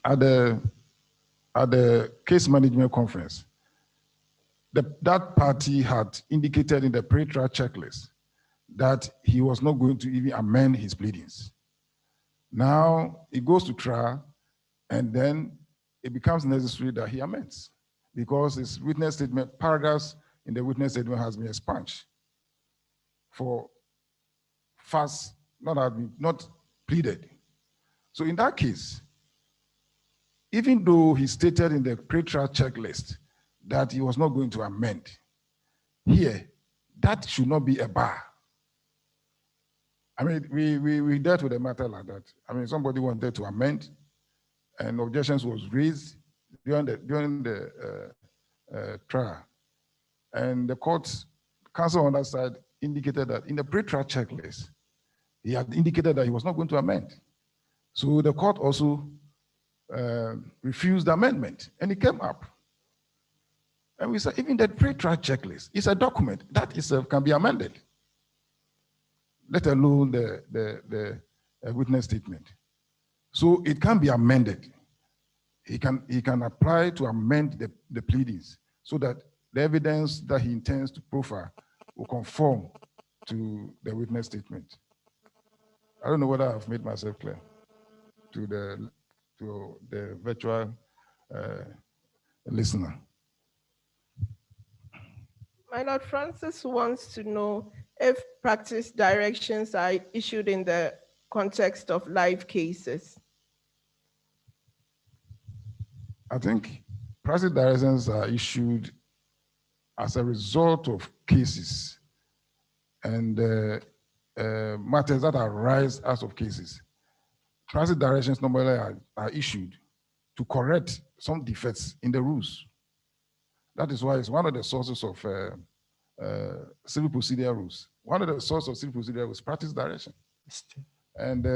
at the case management conference, that party had indicated in the pre-trial checklist that he was not going to even amend his pleadings. Now it goes to trial, and then it becomes necessary that he amends because his witness statement, paragraphs in the witness statement has been expunged for facts not pleaded. So in that case, even though he stated in the pre-trial checklist that he was not going to amend, here, that should not be a bar. We dealt with a matter like that. Somebody wanted to amend, and objections was raised during the trial. And the court's counsel on that side indicated that in the pre-trial checklist, he had indicated that he was not going to amend. So the court also refused the amendment, and it came up. And we said, even the pre-trial checklist is a document that itself can be amended, let alone the witness statement. So it can be amended. He can apply to amend the pleadings so that the evidence that he intends to profile will conform to the witness statement. I don't know whether I've made myself clear to the virtual listener. My Lord, Francis wants to know if practice directions are issued in the context of live cases. I think practice directions are issued as a result of cases and matters that arise out of cases. Practice directions normally are issued to correct some defects in the rules. That is why it's one of the sources of civil procedure rules. One of the sources of civil procedure rules is practice direction. And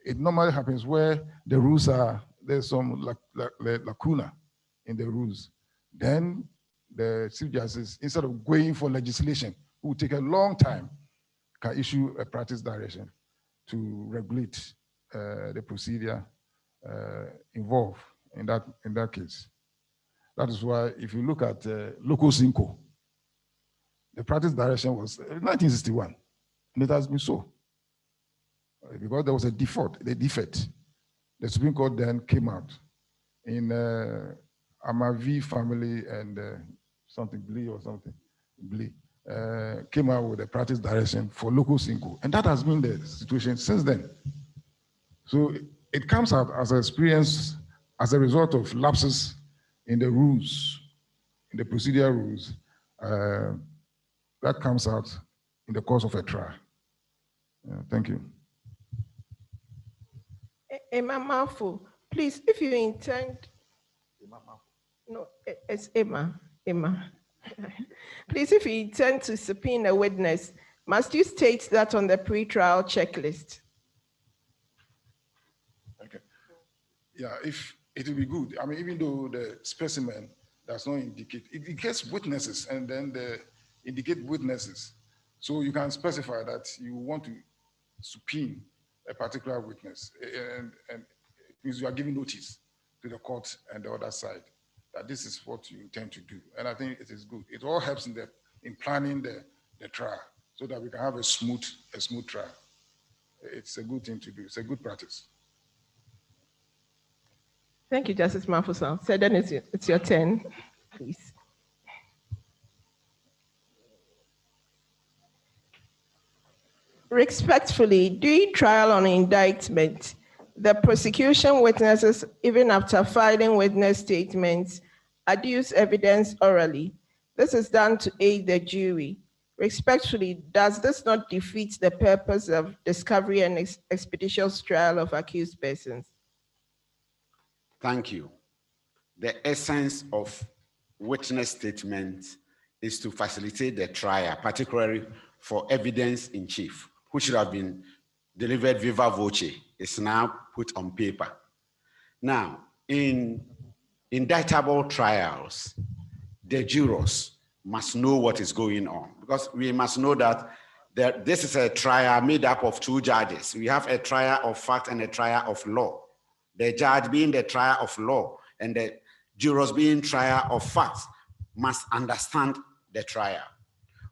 it normally happens where the rules there's some lacuna in the rules. Then the Chief Justice, instead of going for legislation, who will take a long time, can issue a practice direction to regulate the procedure involved in that case. That is why if you look at local Cinco, the practice direction was 1961, and it has been so. Because there was a defect. The Supreme Court then came out in Amavi family and came out with a practice direction for local Cinco. And that has been the situation since then. So it comes out as an experience as a result of lapses in the rules, in the procedural rules, that comes out in the course of a trial. Thank you. Emma Marful, please, if you intend, no, it's Emma. Please, if you intend to subpoena a witness, must you state that on the pre-trial checklist? Okay. Yeah, if it will be good. I mean, even though the specimen does not indicate, it indicates witnesses and then indicate witnesses. So you can specify that you want to subpoena a particular witness, and it means you are giving notice to the court and the other side that this is what you intend to do. And I think it is good. It all helps in planning the trial so that we can have a smooth trial. It's a good thing to do. It's a good practice. Thank you, Justice Marful-Sau. So then it's your turn, please. Respectfully, during trial on indictment, the prosecution witnesses, even after filing witness statements, adduce evidence orally. This is done to aid the jury. Respectfully, does this not defeat the purpose of discovery and expeditious trial of accused persons? Thank you. The essence of witness statements is to facilitate the trial, particularly for evidence in chief, which should have been delivered viva voce, is now put on paper. Now, in indictable trials, the jurors must know what is going on, because we must know that this is a trial made up of two judges. We have a trial of fact and a trial of law. The judge being the trial of law and the jurors being trial of facts must understand the trial.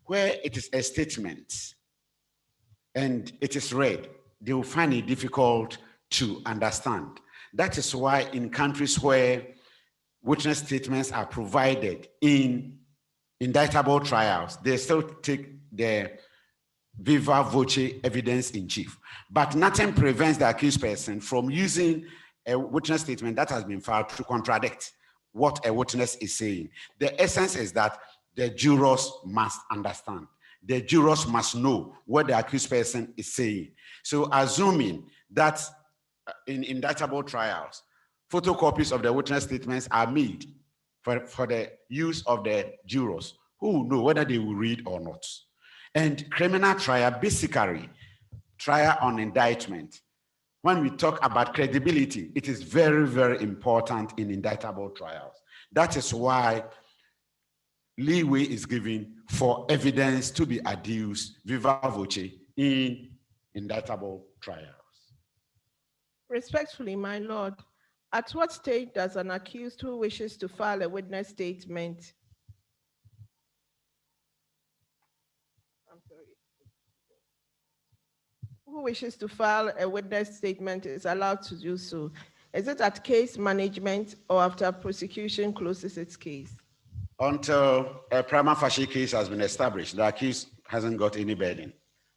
Where it is a statement and it is read, they will find it difficult to understand. That is why in countries where witness statements are provided in indictable trials, they still take the viva voce evidence in chief. But nothing prevents the accused person from using a witness statement that has been filed to contradict what a witness is saying. The essence is that the jurors must understand. The jurors must know what the accused person is saying. So assuming that in indictable trials, photocopies of the witness statements are made for the use of the jurors, who will know whether they will read or not. And criminal trial, basically, trial on indictment. When we talk about credibility, it is very, very important in indictable trials. That is why leeway is given for evidence to be adduced viva voce in indictable trials. Respectfully, my lord, at what stage does an accused who wishes to file a witness statement is allowed to do so? Is it at case management or after prosecution closes its case? Until a prima facie case has been established, the accused hasn't got any burden.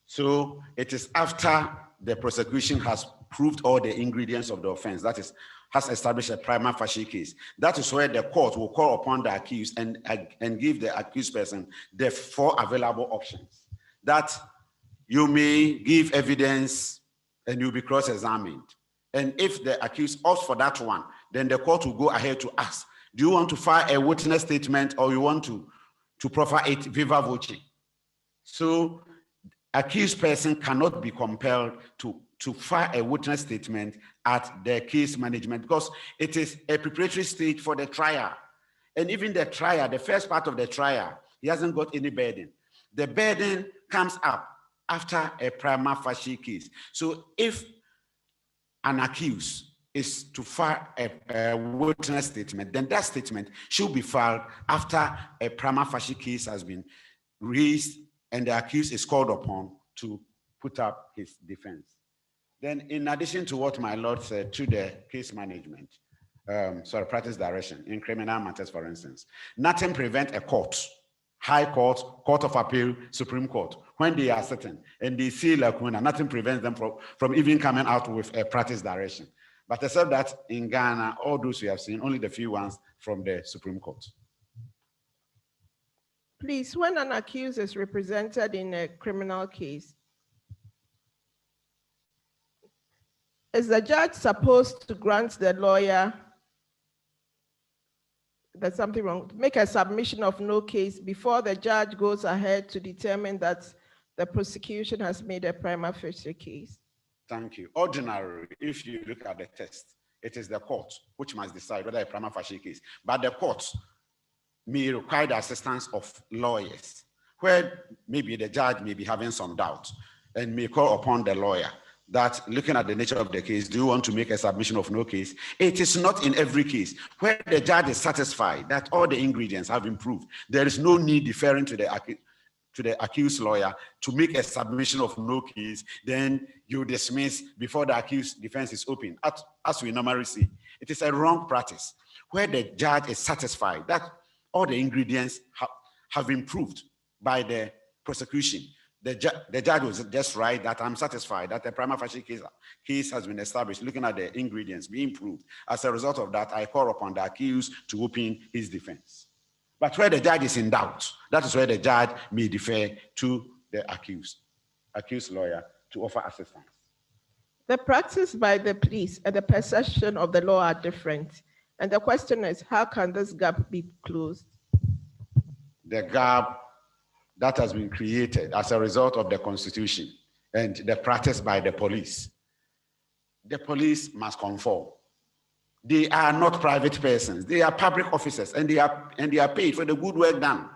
So it is after the prosecution has proved all the ingredients of the offense, that is, has established a prima facie case. That is where the court will call upon the accused and give the accused person the 4 available options. That you may give evidence and you'll be cross-examined. And if the accused asks for that one, then the court will go ahead to ask, do you want to file a witness statement or you want to proffer it viva voce? So accused person cannot be compelled to file a witness statement at the case management because it is a preparatory stage for the trial. And even the trial, the first part of the trial, he hasn't got any burden. The burden comes up after a prima facie case. So if an accused is to file a witness statement, then that statement should be filed after a prima facie case has been raised and the accused is called upon to put up his defense. Then in addition to what my lord said to the case management, practice direction in criminal matters, for instance, nothing prevents a court, High Court, Court of Appeal, Supreme Court, when they are sitting and they see lacuna, nothing prevents them from even coming out with a practice direction. But except that in Ghana, all those we have seen, only the few ones from the Supreme Court. Please, when an accused is represented in a criminal case, is the judge supposed to grant the lawyer, there's something wrong, make a submission of no case before the judge goes ahead to determine that the prosecution has made a prima facie case? Thank you. Ordinarily, if you look at the test, it is the court which must decide whether a prima facie case, but the court may require the assistance of lawyers, where maybe the judge may be having some doubt and may call upon the lawyer that, looking at the nature of the case, do you want to make a submission of no case? It is not in every case. Where the judge is satisfied that all the ingredients have been proved, there is no need deferring to the accused lawyer to make a submission of no case, then you dismiss before the accused defense is open. As we normally see, it is a wrong practice. Where the judge is satisfied that all the ingredients have been proved by the prosecution, the judge was just right that I'm satisfied that the prima facie case has been established, looking at the ingredients being proved. As a result of that, I call upon the accused to open his defense. But where the judge is in doubt, that is where the judge may defer to the accused lawyer to offer assistance. The practice by the police and the perception of the law are different. And the question is, how can this gap be closed? The gap that has been created as a result of the Constitution and the practice by the police must conform. They are not private persons. They are public officers, and they are paid for the good work done.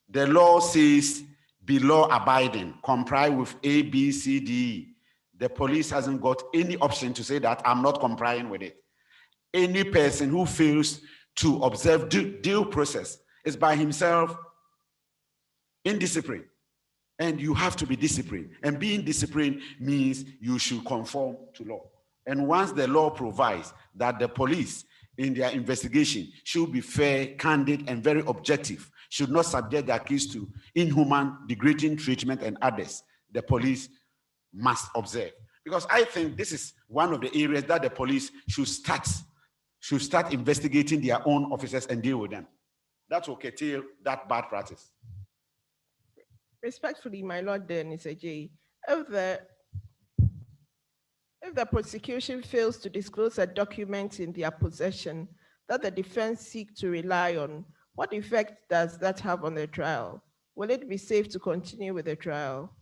The law says be law abiding, comply with A, B, C, D, E. The police hasn't got any option to say that I'm not complying with it. Any person who fails to observe due process is by himself indisciplined, and you have to be disciplined. And being disciplined means you should conform to law. And once the law provides that the police in their investigation should be fair, candid, and very objective, should not subject the accused to inhuman, degrading treatment and others, the police must observe. Because I think this is one of the areas that the police should start investigating their own officers and deal with them. That will curtail that bad practice. Respectfully, my Lord Dennis Adjei, if the prosecution fails to disclose a document in their possession that the defense seek to rely on, what effect does that have on the trial? Will it be safe to continue with the trial?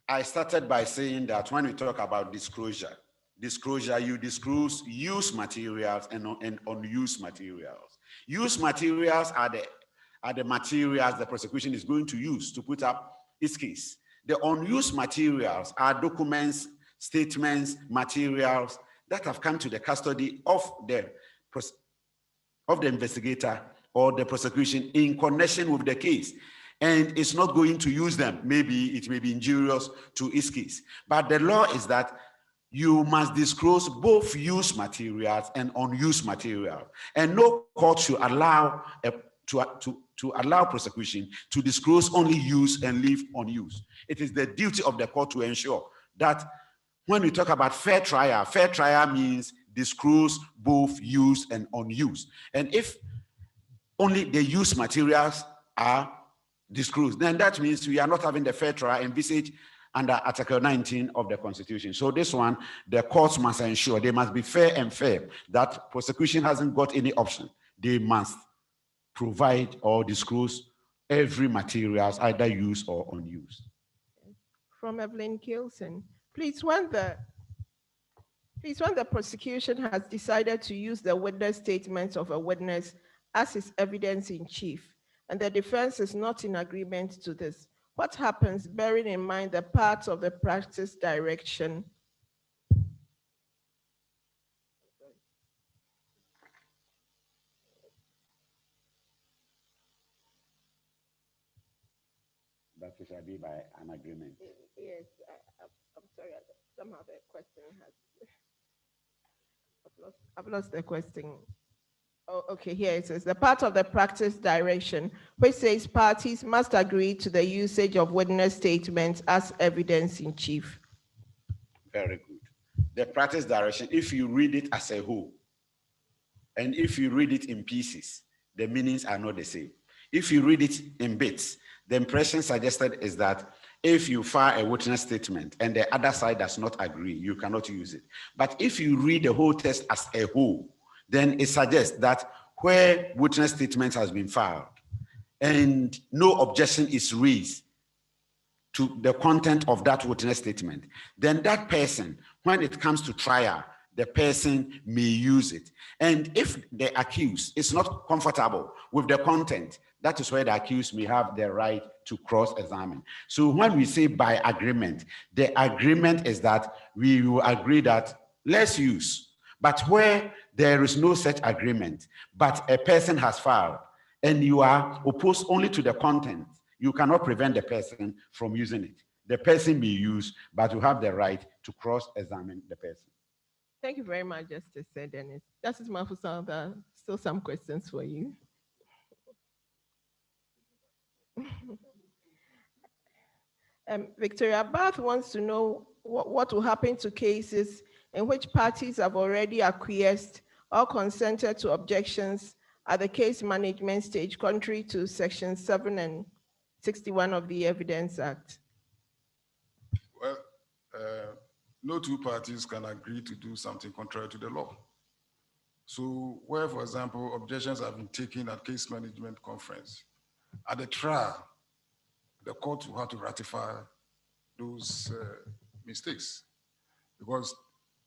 I started by saying that when we talk about disclosure, you disclose used materials and unused materials. Used materials are the materials the prosecution is going to use to put up its case. The unused materials are documents, statements, materials that have come to the custody of the investigator or the prosecution in connection with the case. And it's not going to use them. Maybe it may be injurious to its case. But the law is that you must disclose both used materials and unused materials. And no court should allow to allow prosecution to disclose only used and leave unused. It is the duty of the court to ensure that when we talk about fair trial means disclose both used and unused. And if only the used materials are disclosed, then that means we are not having the fair trial envisaged under Article 19 of the Constitution. So this one, the courts must ensure, they must be fair and fair, that prosecution hasn't got any option. They must provide or disclose every materials, either used or unused. From Evelyn Gilson, please, when the prosecution has decided to use the witness statement of a witness as its evidence in chief, and the defense is not in agreement to this, what happens, bearing in mind the parts of the practice direction? That shall be by an agreement. Yes, I'm sorry, somehow the question has, I've lost the question. Oh, okay, here it says, the part of the practice direction, which says parties must agree to the usage of witness statements as evidence in chief. Very good. The practice direction, if you read it as a whole, and if you read it in pieces, the meanings are not the same. If you read it in bits, the impression suggested is that if you file a witness statement and the other side does not agree, you cannot use it. But if you read the whole text as a whole, then it suggests that where witness statement has been filed and no objection is raised to the content of that witness statement, then that person, when it comes to trial, the person may use it. And if the accused is not comfortable with the content, that is where the accused may have the right to cross-examine. So when we say by agreement, the agreement is that we will agree that let's use. But where there is no such agreement, but a person has filed and you are opposed only to the content, you cannot prevent the person from using it. The person may use, but you have the right to cross-examine the person. Thank you very much, Justice Dennis. Justice Marful-Sau, there are still some questions for you. Victoria Bath wants to know what will happen to cases in which parties have already acquiesced or consented to objections at the case management stage, contrary to Section 7 and 61 of the Evidence Act. Well, no two parties can agree to do something contrary to the law. So where, for example, objections have been taken at case management conference, at the trial, the court will have to ratify those mistakes because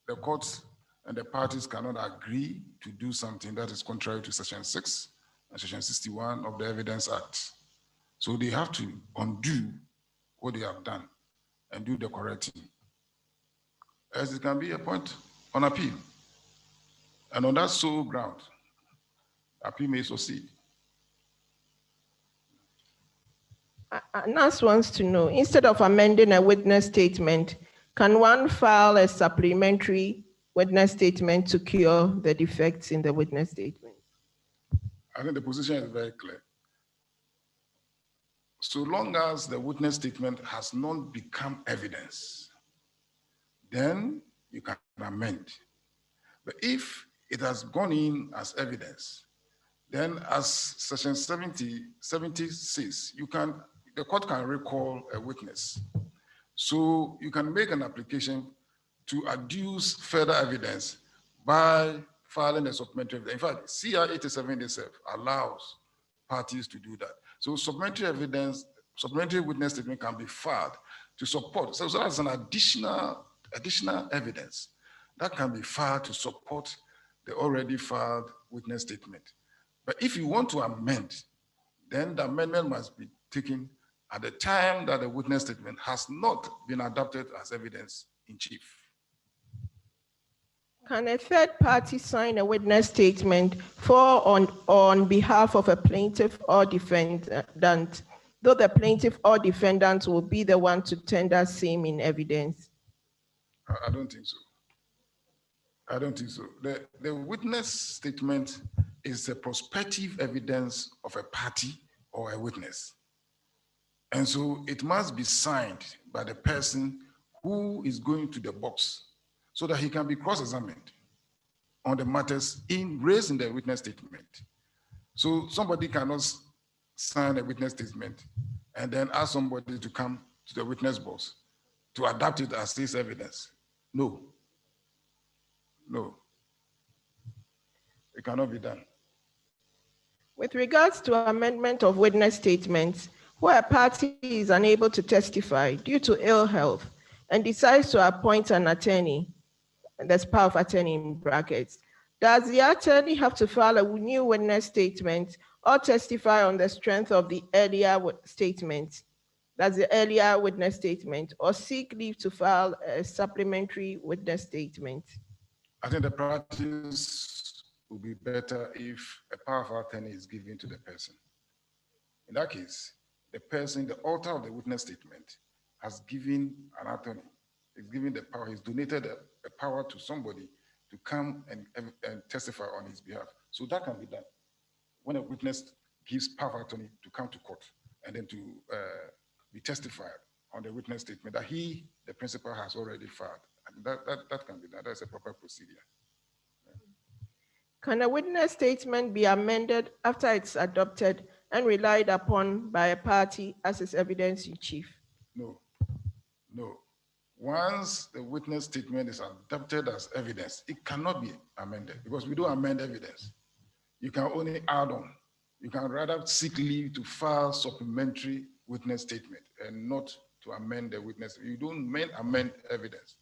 the courts and the parties cannot agree to do something that is contrary to Section 6 and Section 61 of the Evidence Act. So they have to undo what they have done and do the correct thing. As it can be a point on appeal. And on that sole ground, appeal may succeed. Nas wants to know, instead of amending a witness statement, can one file a supplementary witness statement to cure the defects in the witness statement? I think the position is very clear. So long as the witness statement has not become evidence, then you can amend. But if it has gone in as evidence, then as Section 76, the court can recall a witness. So you can make an application to adduce further evidence by filing a supplementary evidence. In fact, CR 87 itself allows parties to do that. So supplementary evidence, supplementary witness statement can be filed to support. So that's an additional evidence that can be filed to support the already filed witness statement. But if you want to amend, then the amendment must be taken at the time that the witness statement has not been adopted as evidence in chief. Can a third party sign a witness statement for on behalf of a plaintiff or defendant, though the plaintiff or defendant will be the one to tender same in evidence? I don't think so. I don't think so. The witness statement is a prospective evidence of a party or a witness. And so it must be signed by the person who is going to the box so that he can be cross-examined on the matters raised in the witness statement. So somebody cannot sign a witness statement and then ask somebody to come to the witness box to adapt it as his evidence. No. No. It cannot be done. With regards to amendment of witness statements, where a party is unable to testify due to ill health and decides to appoint an attorney, and there's power of attorney in brackets, does the attorney have to file a new witness statement or testify on the strength of the earlier statement? That's the earlier witness statement, or seek leave to file a supplementary witness statement? I think the practice would be better if a power of attorney is given to the person. In that case, the person, the author of the witness statement, has given an attorney, he's given the power, he's donated a power to somebody to come and testify on his behalf. So that can be done. When a witness gives power of attorney to come to court and then to be testified on the witness statement that he, the principal, has already filed. And that can be done. That's a proper procedure. Can a witness statement be amended after it's adopted and relied upon by a party as its evidence in chief? No. Once the witness statement is adopted as evidence, it cannot be amended because we don't amend evidence. You can only add on. You can rather seek leave to file supplementary witness statement and not to amend the witness. You don't amend evidence.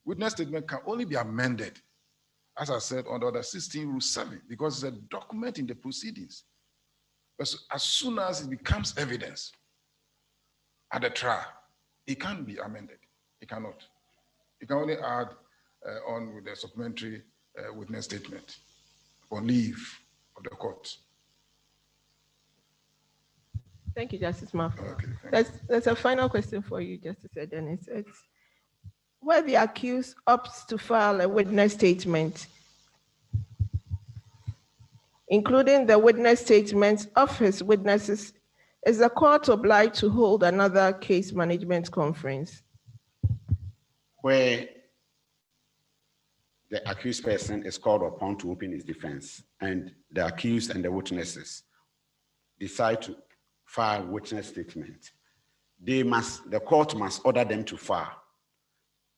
Witness statement can only be amended, as I said, under the 16 Rule 7, because it's a document in the proceedings. But as soon as it becomes evidence at the trial, it can't be amended. It cannot. You can only add on with the supplementary witness statement on leave of the court. Thank you, Justice Marful. Okay, there's a final question for you, Justice Dennis. It's where the accused opts to file a witness statement, including the witness statements of his witnesses, is the court obliged to hold another case management conference? Where the accused person is called upon to open his defense and the accused and the witnesses decide to file witness statement, the court must order them to file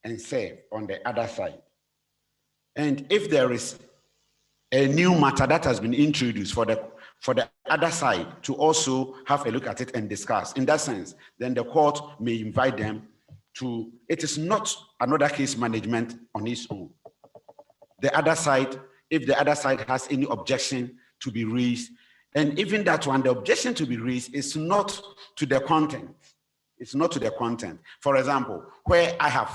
and serve on the other side. And if there is a new matter that has been introduced for the other side to also have a look at it and discuss, in that sense, then the court may invite them to, it is not another case management on its own. The other side, if the other side has any objection to be raised, and even that one, the objection to be raised is not to the content. It's not to the content. For example, where I have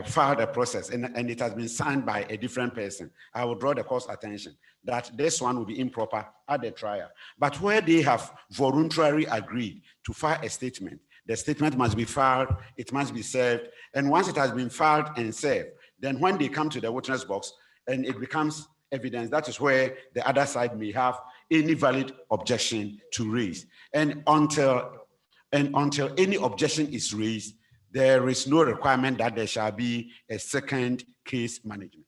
filed a process and it has been signed by a different person, I will draw the court's attention that this one will be improper at the trial. But where they have voluntarily agreed to file a statement, the statement must be filed, it must be served, and once it has been filed and served, then when they come to the witness box and it becomes evidence, that is where the other side may have any valid objection to raise. And until any objection is raised, there is no requirement that there shall be a second case management.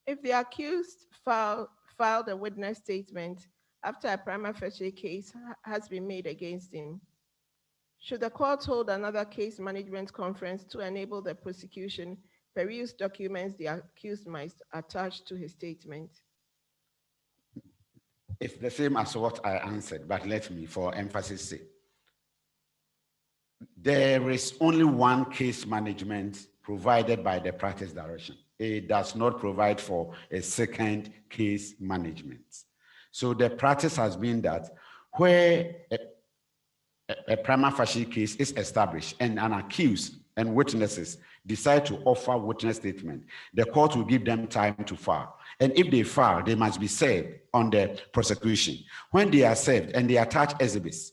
If the accused filed a witness statement after a prima facie case has been made against him, should the court hold another case management conference to enable the prosecution peruse documents the accused must attach to his statement? It's the same as what I answered, but let me, for emphasis sake, there is only one case management provided by the practice direction. It does not provide for a second case management. So the practice has been that where a prima facie case is established and an accused and witnesses decide to offer witness statement, the court will give them time to file. And if they file, they must be served on the prosecution. When they are served and they attach exhibits,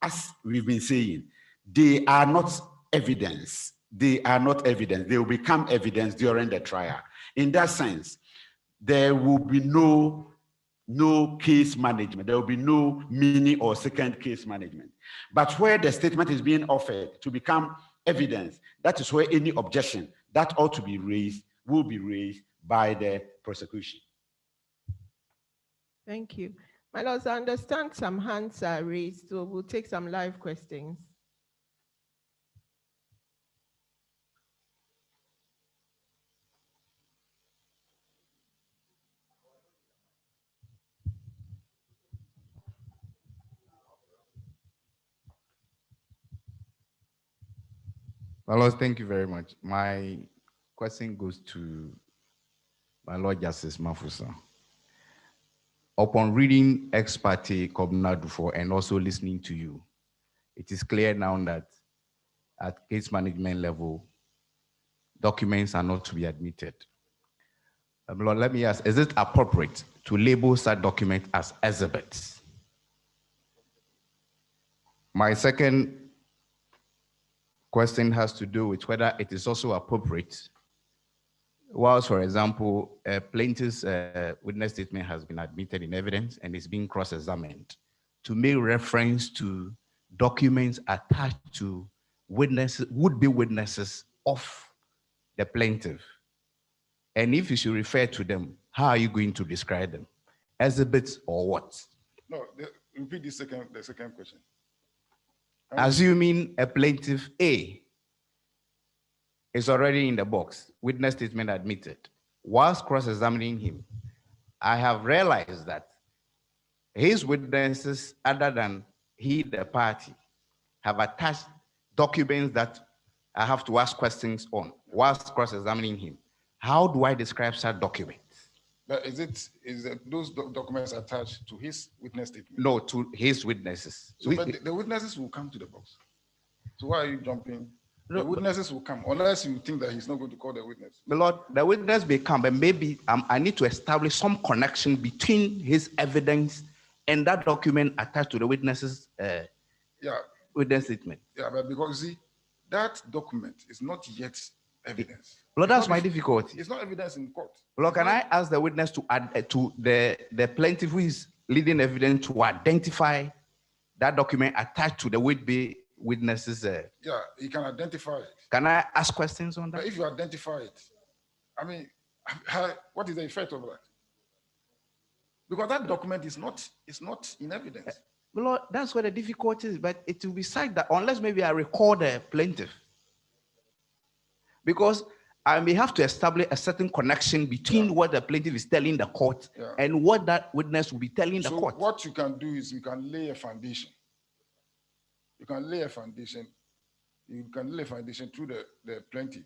as we've been saying, they are not evidence. They are not evidence. They will become evidence during the trial. In that sense, there will be no case management. There will be no mini or second case management. But where the statement is being offered to become evidence, that is where any objection that ought to be raised will be raised by the prosecution. Thank you. My lords, I understand some hands are raised, so we'll take some live questions. My Lord, thank you very much. My question goes to my Lord Justice Marful-Sau. Upon reading ex parte Kobna Dufo and also listening to you, it is clear now that at case management level, documents are not to be admitted. Lord, let me ask, is it appropriate to label such document as exhibits? My second question has to do with whether it is also appropriate, whilst, for example, a plaintiff's witness statement has been admitted in evidence and is being cross-examined, to make reference to documents attached to witnesses, would-be witnesses of the plaintiff. And if you should refer to them, how are you going to describe them? Exhibits or what? No, repeat the second question. Assuming a plaintiff A is already in the box, witness statement admitted, whilst cross-examining him, I have realized that his witnesses, other than he, the party, have attached documents that I have to ask questions on whilst cross-examining him. How do I describe such documents? But is it those documents attached to his witness statement? No, to his witnesses. So, but the witnesses will come to the box. So why are you jumping? The witnesses will come, unless you think that he's not going to call the witness. My Lord, the witness may come, but maybe I need to establish some connection between his evidence and that document attached to the witness's witness statement. Yeah, but because you see, that document is not yet evidence. Lord, that's my difficulty. It's not evidence in court. Lord, can I ask the witness to add to the plaintiff who is leading evidence to identify that document attached to the would-be witnesses? Yeah, he can identify it. Can I ask questions on that? But if you identify it, I mean, what is the effect of that? Because that document is not in evidence. Lord, that's where the difficulty is, but it will be said that unless maybe I record the plaintiff, because I may have to establish a certain connection between what the plaintiff is telling the court and what that witness will be telling the court. What you can do is you can lay a foundation. You can lay a foundation. You can lay a foundation through the plaintiff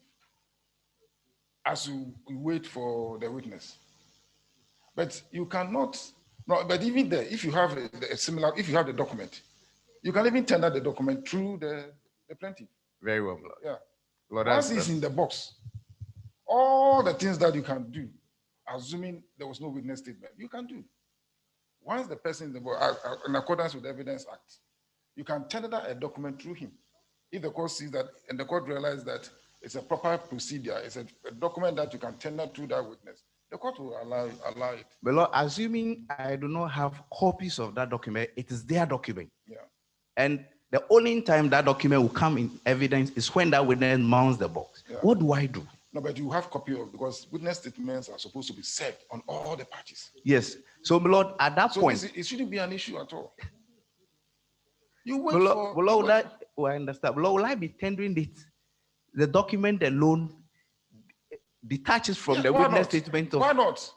as you wait for the witness. But you cannot. No, but even there, if you have if you have the document, you can even tender the document through the plaintiff. Very well, Lord. Yeah. Lord, once it's in the box, all the things that you can do, assuming there was no witness statement, you can do. Once the person is in the box, in accordance with the Evidence Act, you can tender a document through him. If the court sees that, and the court realizes that it's a proper procedure, it's a document that you can tender to that witness, the court will allow it. But Lord, assuming I do not have copies of that document, it is their document. Yeah. And the only time that document will come in evidence is when that witness mounts the box. Yeah. What do I do? No, but you have copy of, because witness statements are supposed to be served on all the parties. Yes. So, Lord, at that point, it shouldn't be an issue at all. You wait I understand. Lord, will I be tendering it? The document alone detaches from the witness statement. Why not?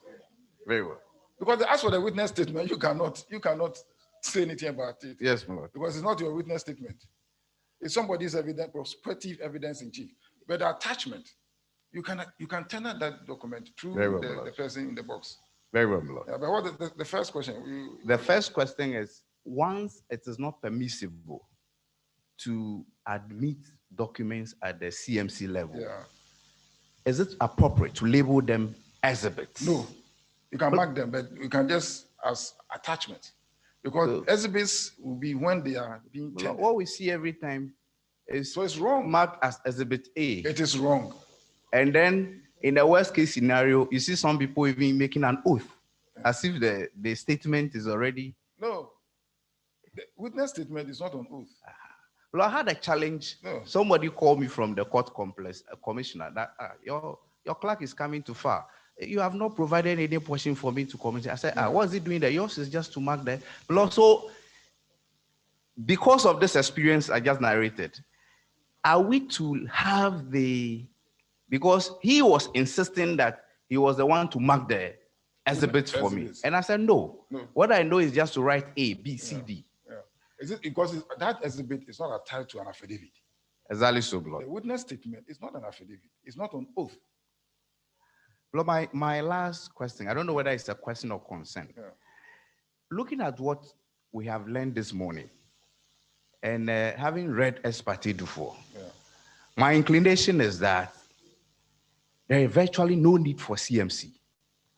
Very well. Because as for the witness statement, you cannot say anything about it. Yes, my Lord. Because it's not your witness statement. It's somebody's evidence, prospective evidence in chief. But the attachment, you can tender that document through the person in the box. Very well, my Lord. Yeah, but what the first question? The first question is, once it is not permissible to admit documents at the CMC level, is it appropriate to label them exhibits? No, you can mark them, but you can just as attachments. Because exhibits will be when they are being tendered. What we see every time is it's wrong. Marked as exhibit A. It is wrong. And then in the worst case scenario, you see some people even making an oath as if the statement is already. No, the witness statement is not an oath. Well, I had a challenge. No. Somebody called me from the court complex, a commissioner, that your clerk is coming too far. You have not provided any portion for me to comment. I said, what is he doing there? Yours is just to mark there. But also, because of this experience I just narrated, are we to have because he was insisting that he was the one to mark the exhibits for me. And I said, no. What I know is just to write A, B, C, D. Yeah. Is it because that exhibit is not attached to an affidavit? Exactly so, Lord. The witness statement is not an affidavit. It's not on oath. Lord, my last question, I don't know whether it's a question or concern. Yeah. Looking at what we have learned this morning, and having read expertise before, my inclination is that there is virtually no need for CMC.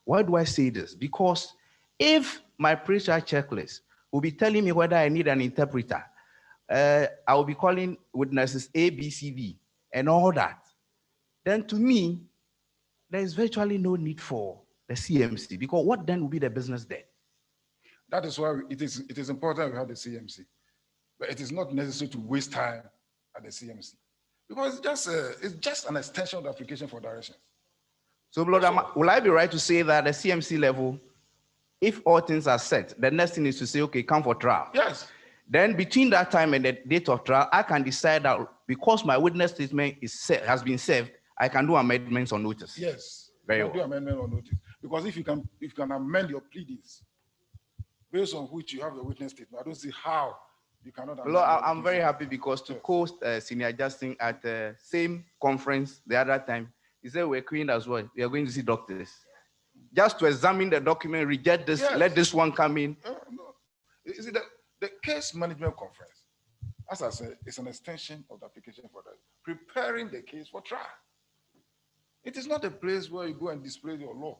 Why do I say this? Because if my pre-trial checklist will be telling me whether I need an interpreter, I will be calling witnesses A, B, C, D, and all that, then to me, there is virtually no need for the CMC, because what then will be the business there? That is why it is important we have the CMC. But it is not necessary to waste time at the CMC. Because it's just an extension of the application for directions. So, Lord, will I be right to say that at the CMC level, if all things are set, the next thing is to say, okay, come for trial? Yes. Then between that time and the date of trial, I can decide that because my witness statement has been served, I can do amendments on notice. Yes. Very you well. can do amendment on notice. Because if you can amend your pleadings based on which you have your witness statement, I don't see how you cannot amend. Lord, I'm very happy because to quote Senior Justin at the same conference the other time, he said we're queuing as well. We are going to see doctors. Just to examine the document, reject this, let this one come in. No. You see, the case management conference, as I said, is an extension of the application for that, preparing the case for trial. It is not a place where you go and display your law.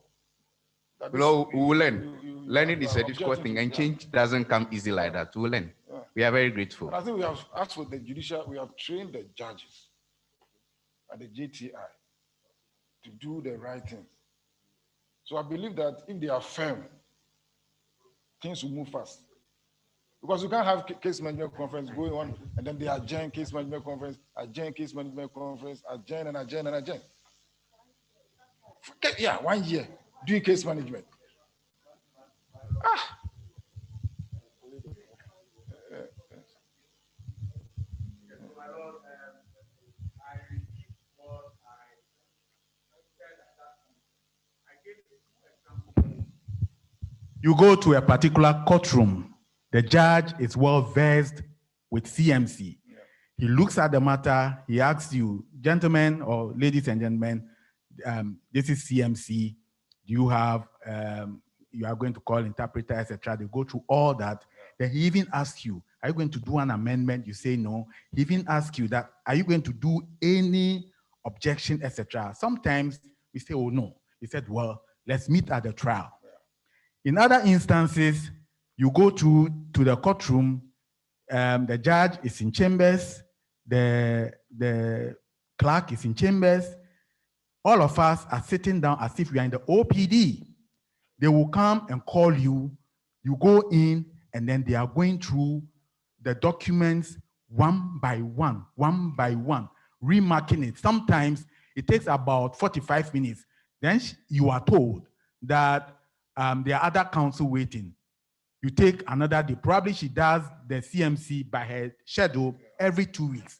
We will learn. Learning is a difficult thing, and change doesn't come easy like that. We will learn. We are very grateful. And I think we have, as for the judicial, we have trained the judges at the JTI to do the right thing. So I believe that if they are firm, things will move fast. Because you can't have case management conference going on, and then they adjourn case management conference, adjourn case management conference, adjourn and adjourn and adjourn. Yeah, 1 year doing case management. You go to a particular courtroom, the judge is well versed with CMC. He looks at the matter, he asks you, gentlemen or ladies and gentlemen, this is CMC. Do you have, you are going to call interpreter, etc. They go through all that. Then he even asks you, are you going to do an amendment? You say no. He even asks you that, are you going to do any objection, etc. Sometimes we say, oh no. He said, well, let's meet at the trial. In other instances, you go to the courtroom, the judge is in chambers, the clerk is in chambers. All of us are sitting down as if we are in the OPD. They will come and call you, you go in, and then they are going through the documents one by one, remarking it. Sometimes it takes about 45 minutes. Then you are told that there are other counsel waiting. You take another day. Probably she does the CMC by her schedule every 2 weeks.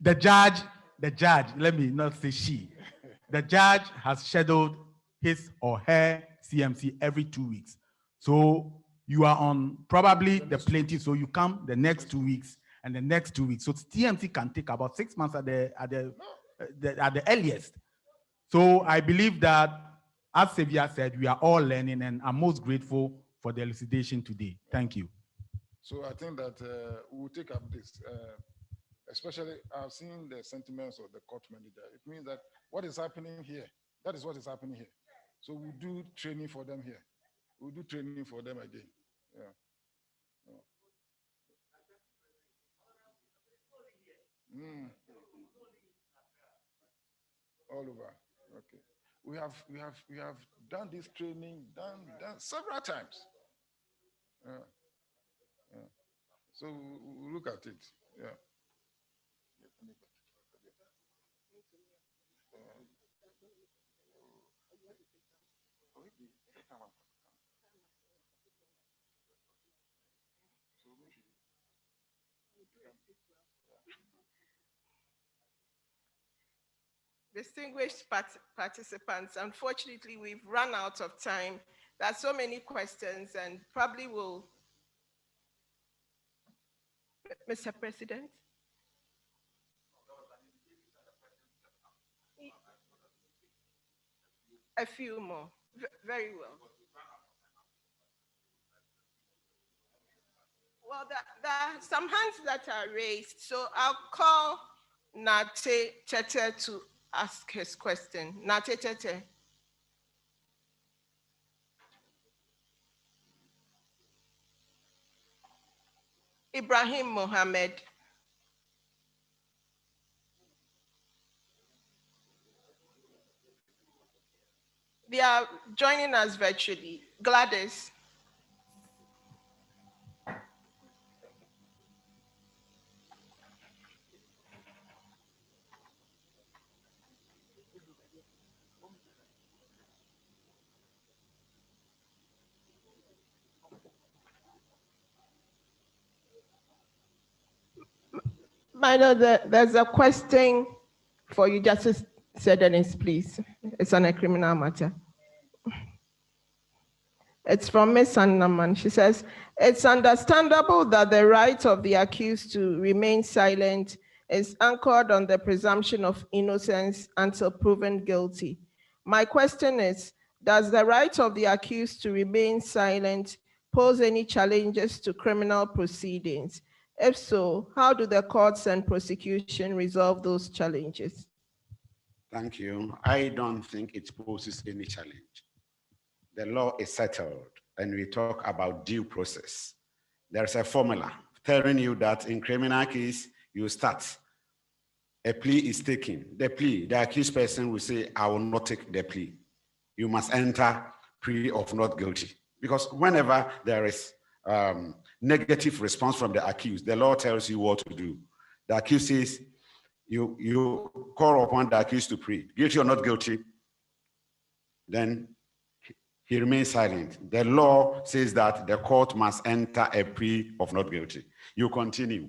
The judge, let me not say she, the judge has scheduled his or her CMC every 2 weeks. So you are on probably the plaintiff, so you come the next 2 weeks and the next 2 weeks. So CMC can take about 6 months at the earliest. So I believe that, as Sevia said, we are all learning, and I'm most grateful for the elucidation today. Thank you. So I think that we will take up this, especially I've seen the sentiments of the court manager. It means that what is happening here, that is what is happening here. So we'll do training for them here. We'll do training for them again. Yeah. All over. Okay. We have done this training, done several times. So we'll look at it. Yeah. Distinguished participants, unfortunately, we've run out of time. There are so many questions, and probably we'll Mr. President. A few more. Very well. Well, there are some hands that are raised, so I'll call Nate Tete to ask his question. Nate Tete. Ibrahim Mohammed. They are joining us virtually. Gladys. My Lord, there's a question for you, Justice Dennis, please. It's on a criminal matter. It's from Ms. Sannaman. She says, it's understandable that the right of the accused to remain silent is anchored on the presumption of innocence until proven guilty. My question is, does the right of the accused to remain silent pose any challenges to criminal proceedings? If so, how do the courts and prosecution resolve those challenges? Thank you. I don't think it poses any challenge. The law is settled, and we talk about due process. There's a formula telling you that in criminal case, you start. A plea is taken. The accused person will say, I will not take the plea. You must enter plea of not guilty. Because whenever there is negative response from the accused, the law tells you what to do. The accused says, you call upon the accused to plead, guilty or not guilty, then he remains silent. The law says that the court must enter a plea of not guilty. You continue.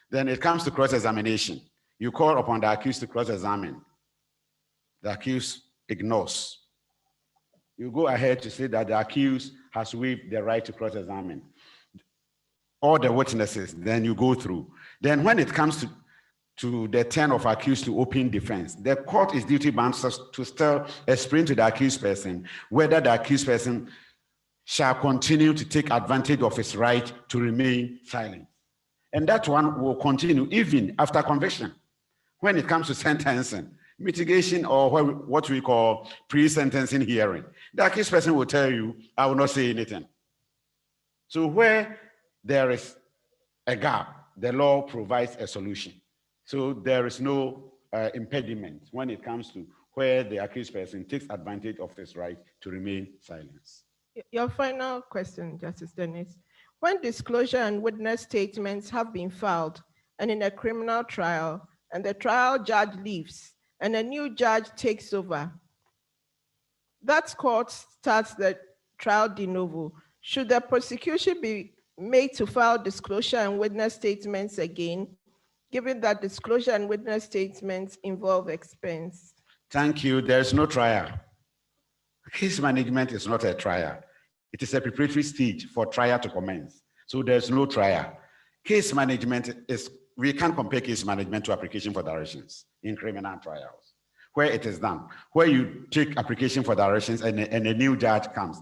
Then it comes to cross-examination. You call upon the accused to cross-examine. The accused ignores. You go ahead to say that the accused has waived the right to cross-examine all the witnesses, then you go through. Then when it comes to the turn of accused to open defense, the court is duty-bound to still explain to the accused person whether the accused person shall continue to take advantage of his right to remain silent. And that one will continue even after conviction. When it comes to sentencing, mitigation, or what we call pre-sentencing hearing, the accused person will tell you, I will not say anything. So where there is a gap, the law provides a solution. So there is no impediment when it comes to where the accused person takes advantage of his right to remain silent. Your final question, Justice Dennis. When disclosure and witness statements have been filed and in a criminal trial, and the trial judge leaves and a new judge takes over, that court starts the trial de novo. Should the prosecution be made to file disclosure and witness statements again, given that disclosure and witness statements involve expense? Thank you. There's no trial. Case management is not a trial. It is a preparatory stage for trial to commence. So there's no trial. Case management is, we can't compare case management to application for directions in criminal trials, where it is done, where you take application for directions and a new judge comes.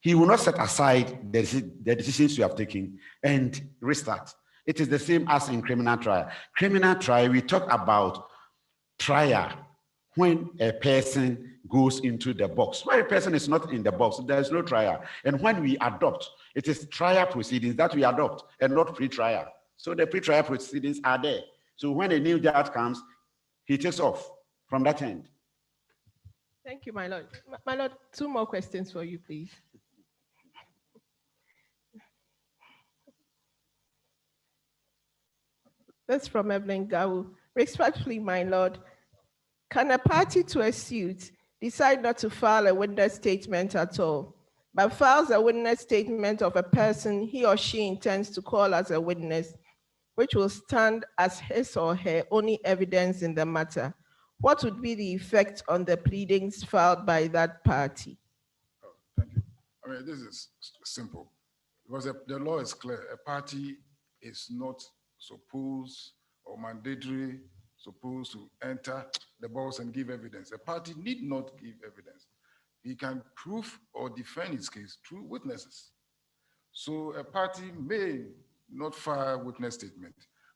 He will not set aside the decisions you have taken and restart. It is the same as in criminal trial. Criminal trial, we talk about trial when a person goes into the box. When a person is not in the box, there is no trial. And when we adopt, it is trial proceedings that we adopt and not pre-trial. So the pre-trial proceedings are there. So when a new judge comes, he takes off from that end. Thank you, my Lord. My Lord, two more questions for you, please. That's from Evelyn Gawu. Respectfully, my Lord, can a party to a suit decide not to file a witness statement at all, but files a witness statement of a person he or she intends to call as a witness, which will stand as his or her only evidence in the matter? What would be the effect on the pleadings filed by that party? Oh, thank you. I mean, this is simple, because the law is clear. A party is not supposed or mandatory supposed to enter the box and give evidence. A party need not give evidence. He can prove or defend his case through witnesses. So a party may not file witness statement,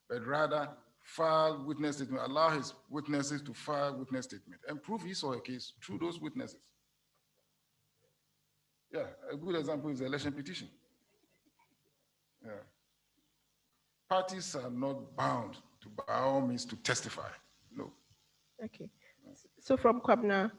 but rather file witness statement, allow his witnesses to file witness statement and prove his or her case through those witnesses. Yeah, a good example is the election petition. Yeah. Parties are not bound to, by all means, to testify. No. Okay. So from Kwabna,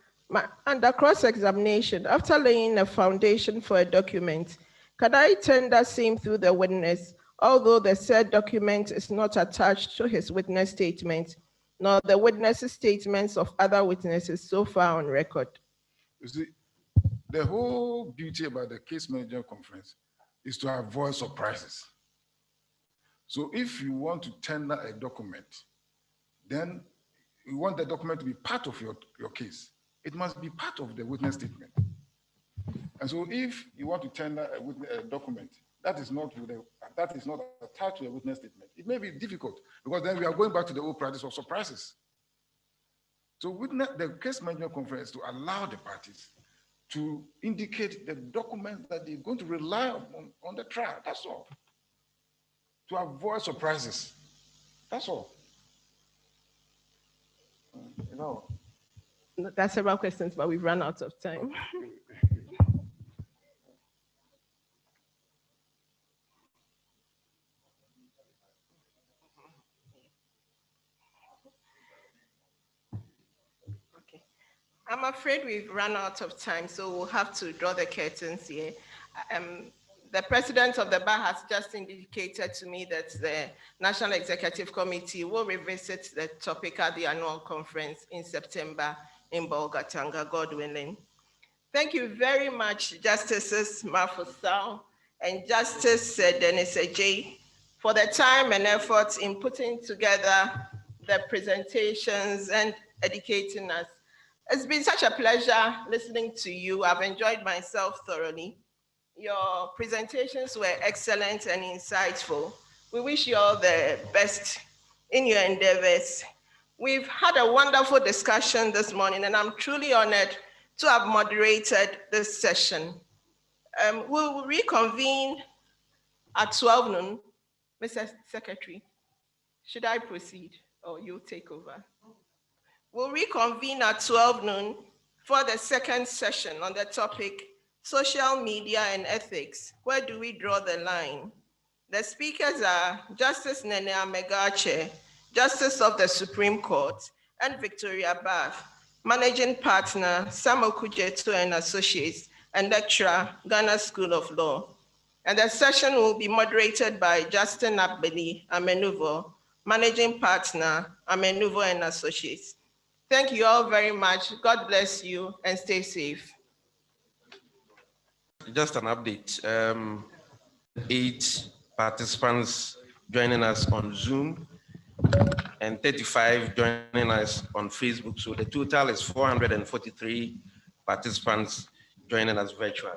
under cross-examination, after laying a foundation for a document, can I tender same through the witness, although the said document is not attached to his witness statement, nor the witness's statements of other witnesses so far on record? You see, the whole beauty about the case management conference is to avoid surprises. So if you want to tender a document, then you want the document to be part of your case. It must be part of the witness statement. And so if you want to tender a document that is not attached to a witness statement, it may be difficult because then we are going back to the old practice of surprises. So the case management conference to allow the parties to indicate the document that they're going to rely on the trial, that's all. To avoid surprises, that's all. You know. That's several questions, but we've run out of time. Okay. I'm afraid we've run out of time, so we'll have to draw the curtains here. The president of the bar has just indicated to me that the National Executive Committee will revisit the topic at the annual conference in September in Bolgatanga, God willing. Thank you very much, Justices Marful-Sau and Justice Dennis Adjei, for the time and effort in putting together the presentations and educating us. It's been such a pleasure listening to you. I've enjoyed myself thoroughly. Your presentations were excellent and insightful. We wish you all the best in your endeavors. We've had a wonderful discussion this morning, and I'm truly honored to have moderated this session. We'll reconvene at 12 noon. Mr. Secretary, should I proceed or you'll take over? We'll reconvene at 12 noon for the second session on the topic Social Media and Ethics. Where do we draw the line? The speakers are Justice Onyameye Adjei, Justice of the Supreme Court, and Victoria Bath, Managing Partner, Samuel Kujeto and Associates, and Lecturer, Ghana School of Law. And the session will be moderated by Justin Agbeli Amenuvo, Managing Partner, Amenuvo and Associates. Thank you all very much. God bless you and stay safe. Just an update. 8 participants joining us on Zoom and 35 joining us on Facebook. So the total is 443 participants joining us virtually.